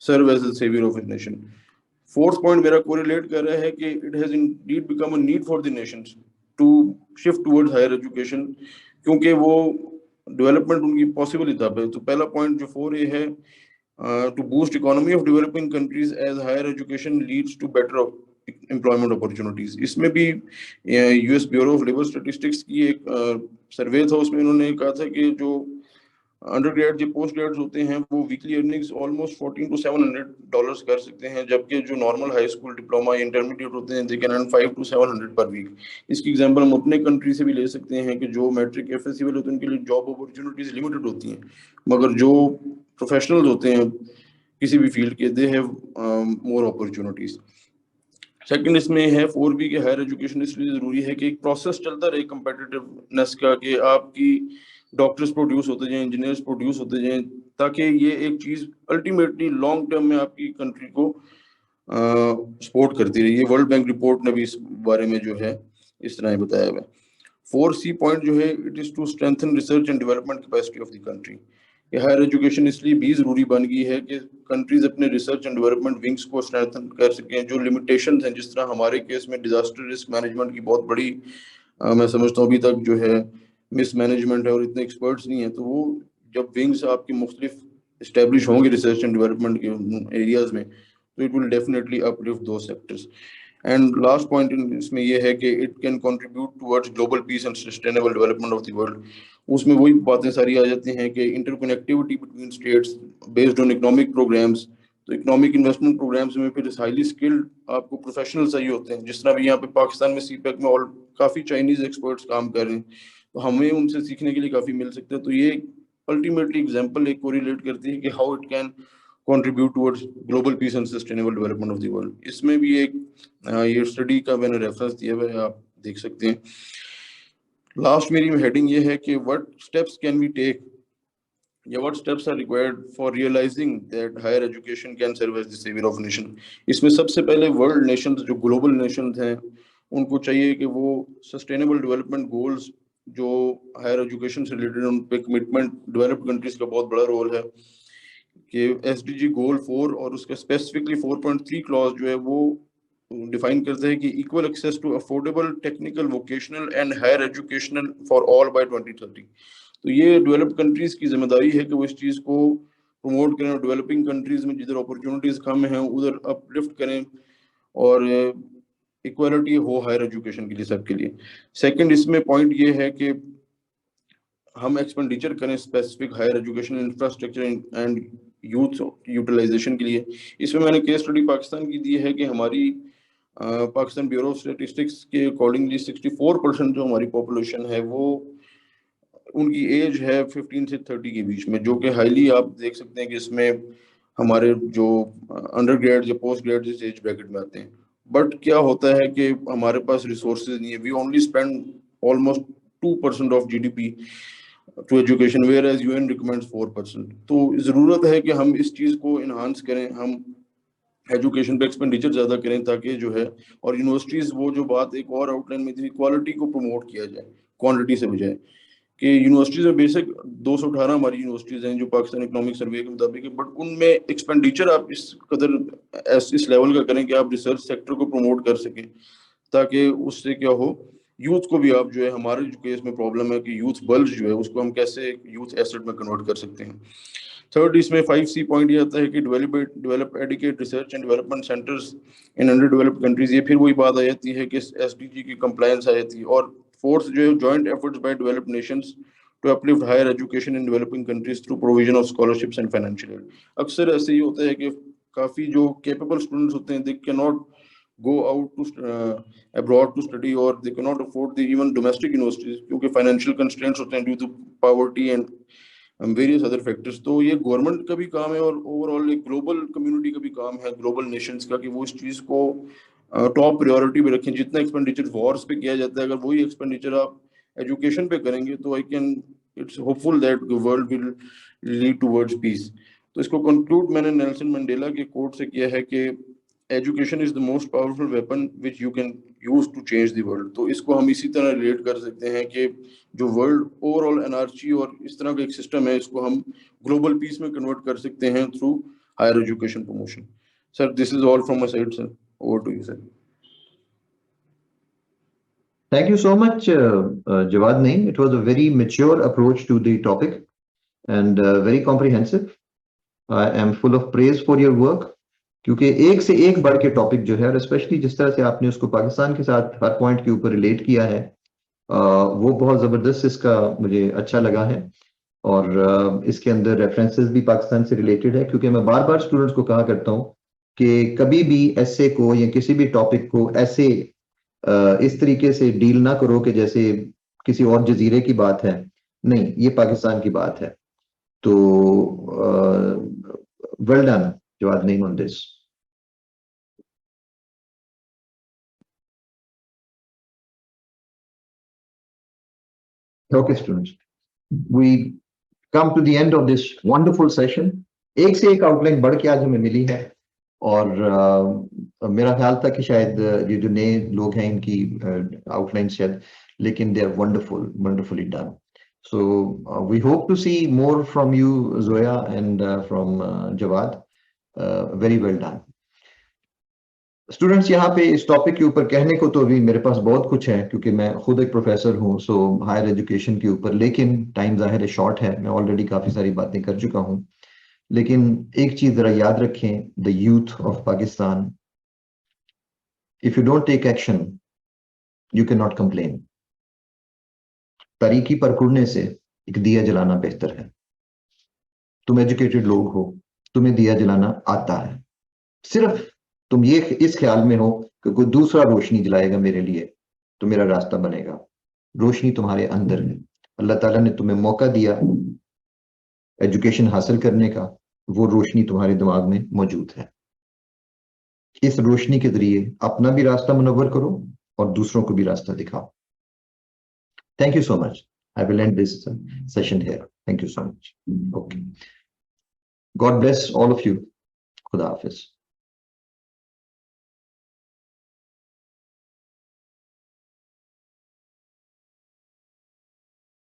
serve as a saviour of a nation. Fourth point मेरा कोरिलेट कर रहा है कि it has indeed become a need for the nations to shift towards higher education, क्योंकि वो डेवलपमेंट उनकी पॉसिबल ही था। तो पहला पॉइंट जो 4A है, to boost economy of developing countries as higher education leads to better employment opportunities. इसमें भी US bureau of labor statistics की एक सर्वे था, उसमें उन्होंने कहा था कि जो अंडर ग्रेड जो पोस्ट ग्रेड होते हैं वो वीकली अर्निंग्स ऑलमोस्ट $14 to $700 कर सकते हैं, जबकि जो normal high school diploma intermediate होते हैं दे कैन अर्न $500 to $700 पर वीक। इसकी एग्जांपल हम अपने कंट्री से भी ले सकते हैं कि जो मैट्रिक एफएससी वाले होते हैं उनके लिए जॉब अपॉर्चुनिटीज लिमिटेड होती हैं, मगर जो प्रोफेशनल्स होते हैं किसी भी फील्ड के, they have more opportunities. Second इसमें है 4B के हायर एजुकेशन इसलिए जरूरी है कि एक प्रोसेस चलता रहे कंपेटिटिवनेस का, कि आपकी डॉक्टर्स प्रोड्यूस होते जाएं, इंजीनियर्स प्रोड्यूस होते जाएं, ताकि ये एक चीज अल्टीमेटली लॉन्ग टर्म में आपकी कंट्री को सपोर्ट करती रही। ये वर्ल्ड बैंक रिपोर्ट ने भी इस बारे में जो है इस तरह बताया हुआ है। 4C पॉइंट जो है, it is to strengthen research and development capacity of the country. Higher education इसलिए भी जरूरी बन गई है कि कंट्रीज अपने रिसर्च एंड डेवलपमेंट विंग्स को स्ट्रेंथन कर सकें। जो लिमिटेशंस हैं, जिस तरह हमारे केस में डिजास्टर रिस्क मैनेजमेंट की बहुत बड़ी मैं समझता हूँ अभी तक जो है मिसमैनेजमेंट है और इतने एक्सपर्ट्स नहीं है, तो वो जब विंग्स आपके मुख्तलिफ इस्टेब्लिश होंगे रिसर्च एंड डेवलपमेंट के एरियाज में, तो इट विल डेफिनेटली अपलिफ्ट दो सेक्टर्स। एंड लास्ट पॉइंट इसमें यह है कि it can contribute towards global peace and sustainable development of the world. उसमें वही बातें सारी आ जाती हैं कि interconnectivity between states based on economic programmes. तो इकोनॉमिक इन्वेस्टमेंट प्रोग्राम्स में फिर हाईली स्किल्ड आपको प्रोफेशनल चाहिए होते हैं, जिस तरह भी यहाँ पे पाकिस्तान में सीपैक में और काफ़ी चाइनीज एक्सपर्ट्स काम कर रहे हैं, तो हमें उनसे सीखने के लिए काफ़ी मिल सकता है। तो ये अल्टीमेटली एग्जाम्पल एक कोरिलेट करती है कि how it can contribute towards global peace and sustainable development of the world। इसमें भी एक ये स्टडी का मैंने रेफरेंस दिया हुआ है, आप देख सकते हैं। लास्ट मेरी हेडिंग ये है कि what steps can we take या what steps are required for realizing that higher education can serve as the savior of nation। इसमें सबसे पहले वर्ल्ड नेशंस, जो ग्लोबल नेशंस हैं, उनको चाहिए कि वो सस्टेनेबल डेवलपमेंट गोल्स जो हायर एजुकेशन से रिलेटेड उन पे कमिटमेंट, डेवलप्ड कंट्रीज का बहुत बड़ा रोल है कि SDG गोल 4 और उसका स्पेसिफिकली 4.3 क्लॉज जो है वो डिफाइन करता है कि equal access to affordable technical vocational and higher educational for all by 2030। तो ये डेवलप्ड कंट्रीज की जिम्मेदारी है कि वो इस चीज़ को प्रमोट करें और डेवलपिंग कंट्रीज में जिधर अपॉर्चुनिटीज कम हैं उधर अपलिफ्ट करें और इक्वालिटी हो हायर एजुकेशन के लिए सबके लिए। सेकंड इसमें पॉइंट ये है कि हम एक्सपेंडिचर करें specific higher education infrastructure and youth utilisation के लिए। इसमें मैंने केस स्टडी पाकिस्तान की दी है कि हमारी पाकिस्तान ब्यूरो ऑफ स्टैटिस्टिक्स के अकॉर्डिंगली 64% जो हमारी पॉपुलेशन है वो उनकी एज है 15 से 30 के बीच में, जो कि हाईली आप देख सकते हैं कि इसमें हमारे जो अंडर ग्रेड या पोस्ट ग्रेड जिस एज ब्रैकेट में आते हैं। बट क्या होता है कि हमारे पास रिसोर्सेज नहीं है, वी ओनली स्पेंड ऑलमोस्ट 2% ऑफ GDP to education whereas UN recommends 4%। तो जरूरत है कि हम इस चीज को इनहांस करें, हम एजुकेशन पे एक्सपेंडिचर ज्यादा करें, ताकि जो है, और यूनिवर्सिटीज, वो जो बात एक और आउटलाइन में थी, क्वालिटी को प्रमोट किया जाए क्वांटिटी से बजाय। कि यूनिवर्सिटीज में बेसिक 218 हमारी यूनिवर्सिटीज हैं जो पाकिस्तान इकोनॉमिक सर्वे के मुताबिक है, बट उनमें एक्सपेंडिचर आप इस कदर इस लेवल का करें कि आप रिसर्च सेक्टर को प्रमोट कर सकें, ताकि उससे क्या हो, यूथ को भी आप जो है, हमारे जो केस में प्रॉब्लम है कि यूथ बल्ज जो है उसको हम कैसे यूथ एसेट में कन्वर्ट कर सकते हैं। थर्ड, इसमें 5C पॉइंट ये आता है कि develop educate research and development centres in underdeveloped countries. ये फिर वही बात आ जाती है कि SDG की कंप्लायंस आ जाती है। और फोर्थ जो है, joint efforts by developed nations to uplift higher education in developing countries through provision of scholarships and financial aid. अक्सर ऐसे ही होता है कि काफी जो कैपेबल स्टूडेंट्स होते हैं, they can not go out to abroad to study, or they cannot afford the even domestic universities क्योंकि financial constraints होते हैं due to poverty and various other factors। तो ये गवर्नमेंट का भी काम है और ओवरऑल एक ग्लोबल कम्युनिटी का भी काम है, ग्लोबल नेशंस का, कि वो इस चीज को टॉप प्रायोरिटी पे रखें। जितना एक्सपेंडिचर वॉर्स पे किया जाता है, अगर वही एक्सपेंडिचर आप एजुकेशन पे करेंगे तो it's hopeful that the world will lead towards peace. तो इसको कंक्लूड मैंने नेल्सन मंडेला के कोट से किया है कि education is the most powerful weapon which you can use to change the world. तो इसको हम इसी तरह रिलेट कर सकते हैं कि जो वर्ल्ड ओवरऑल एनआरची और इस तरह का एक सिस्टम है, इसको हम ग्लोबल पीस में कन्वर्ट कर सकते हैं through higher education promotion. Sir, this is all from my side sir, over to you sir. Thank you so much, Jawad Naeem. It was a very mature approach to the topic and very comprehensive. I am full of praise for your work. क्योंकि एक से एक बढ़ के topic जो है, और specially जिस तरह से आपने उसको पाकिस्तान के साथ हर पॉइंट के ऊपर रिलेट किया है, वो बहुत जबरदस्त इसका मुझे अच्छा लगा है। और इसके अंदर रेफरेंसेस भी पाकिस्तान से रिलेटेड है, क्योंकि मैं बार बार स्टूडेंट्स को कहा करता हूँ कि कभी भी ऐसे को या किसी भी टॉपिक को ऐसे इस तरीके से डील ना करो कि जैसे किसी और जजीरे की बात है। नहीं, ये पाकिस्तान की बात है। तो well done Jawad Naeem on this. Okay, students, we come to the end of this wonderful session. एक से एक आउटलाइन बढ़ के आज हमें मिली है, और मेरा ख्याल था कि शायद ये जो नए लोग हैं इनकी आउटलाइन शायद, लेकिन they are wonderfully done. So we hope to see more from you, Zoya, and from Jawad. Very well done. Students, यहाँ पे इस टॉपिक के ऊपर कहने को तो अभी मेरे पास बहुत कुछ है, क्योंकि मैं खुद एक प्रोफेसर हूँ सो हायर एजुकेशन के ऊपर, लेकिन टाइम जाहिर है शॉर्ट है, मैं ऑलरेडी काफी सारी बातें कर चुका हूँ। लेकिन एक चीज जरा याद रखें, the youth of Pakistan, if you don't take action you can not complain. तारीकी पर कुड़ने से एक दिया जलाना बेहतर है। तुम एजुकेटेड लोग हो, तुम्हें दिया जलाना आता है, सिर्फ तुम ये इस ख्याल में हो कि कोई दूसरा रोशनी जलाएगा मेरे लिए तो मेरा रास्ता बनेगा। रोशनी तुम्हारे अंदर है। अल्लाह ताला ने तुम्हें मौका दिया एजुकेशन हासिल करने का, वो रोशनी तुम्हारे दिमाग में मौजूद है। इस रोशनी के जरिए अपना भी रास्ता मुनव्वर करो और दूसरों को भी रास्ता दिखाओ। Thank you so much. I will and this session here. Thank you so much. Okay, God bless all of you. खुदा हाफिज।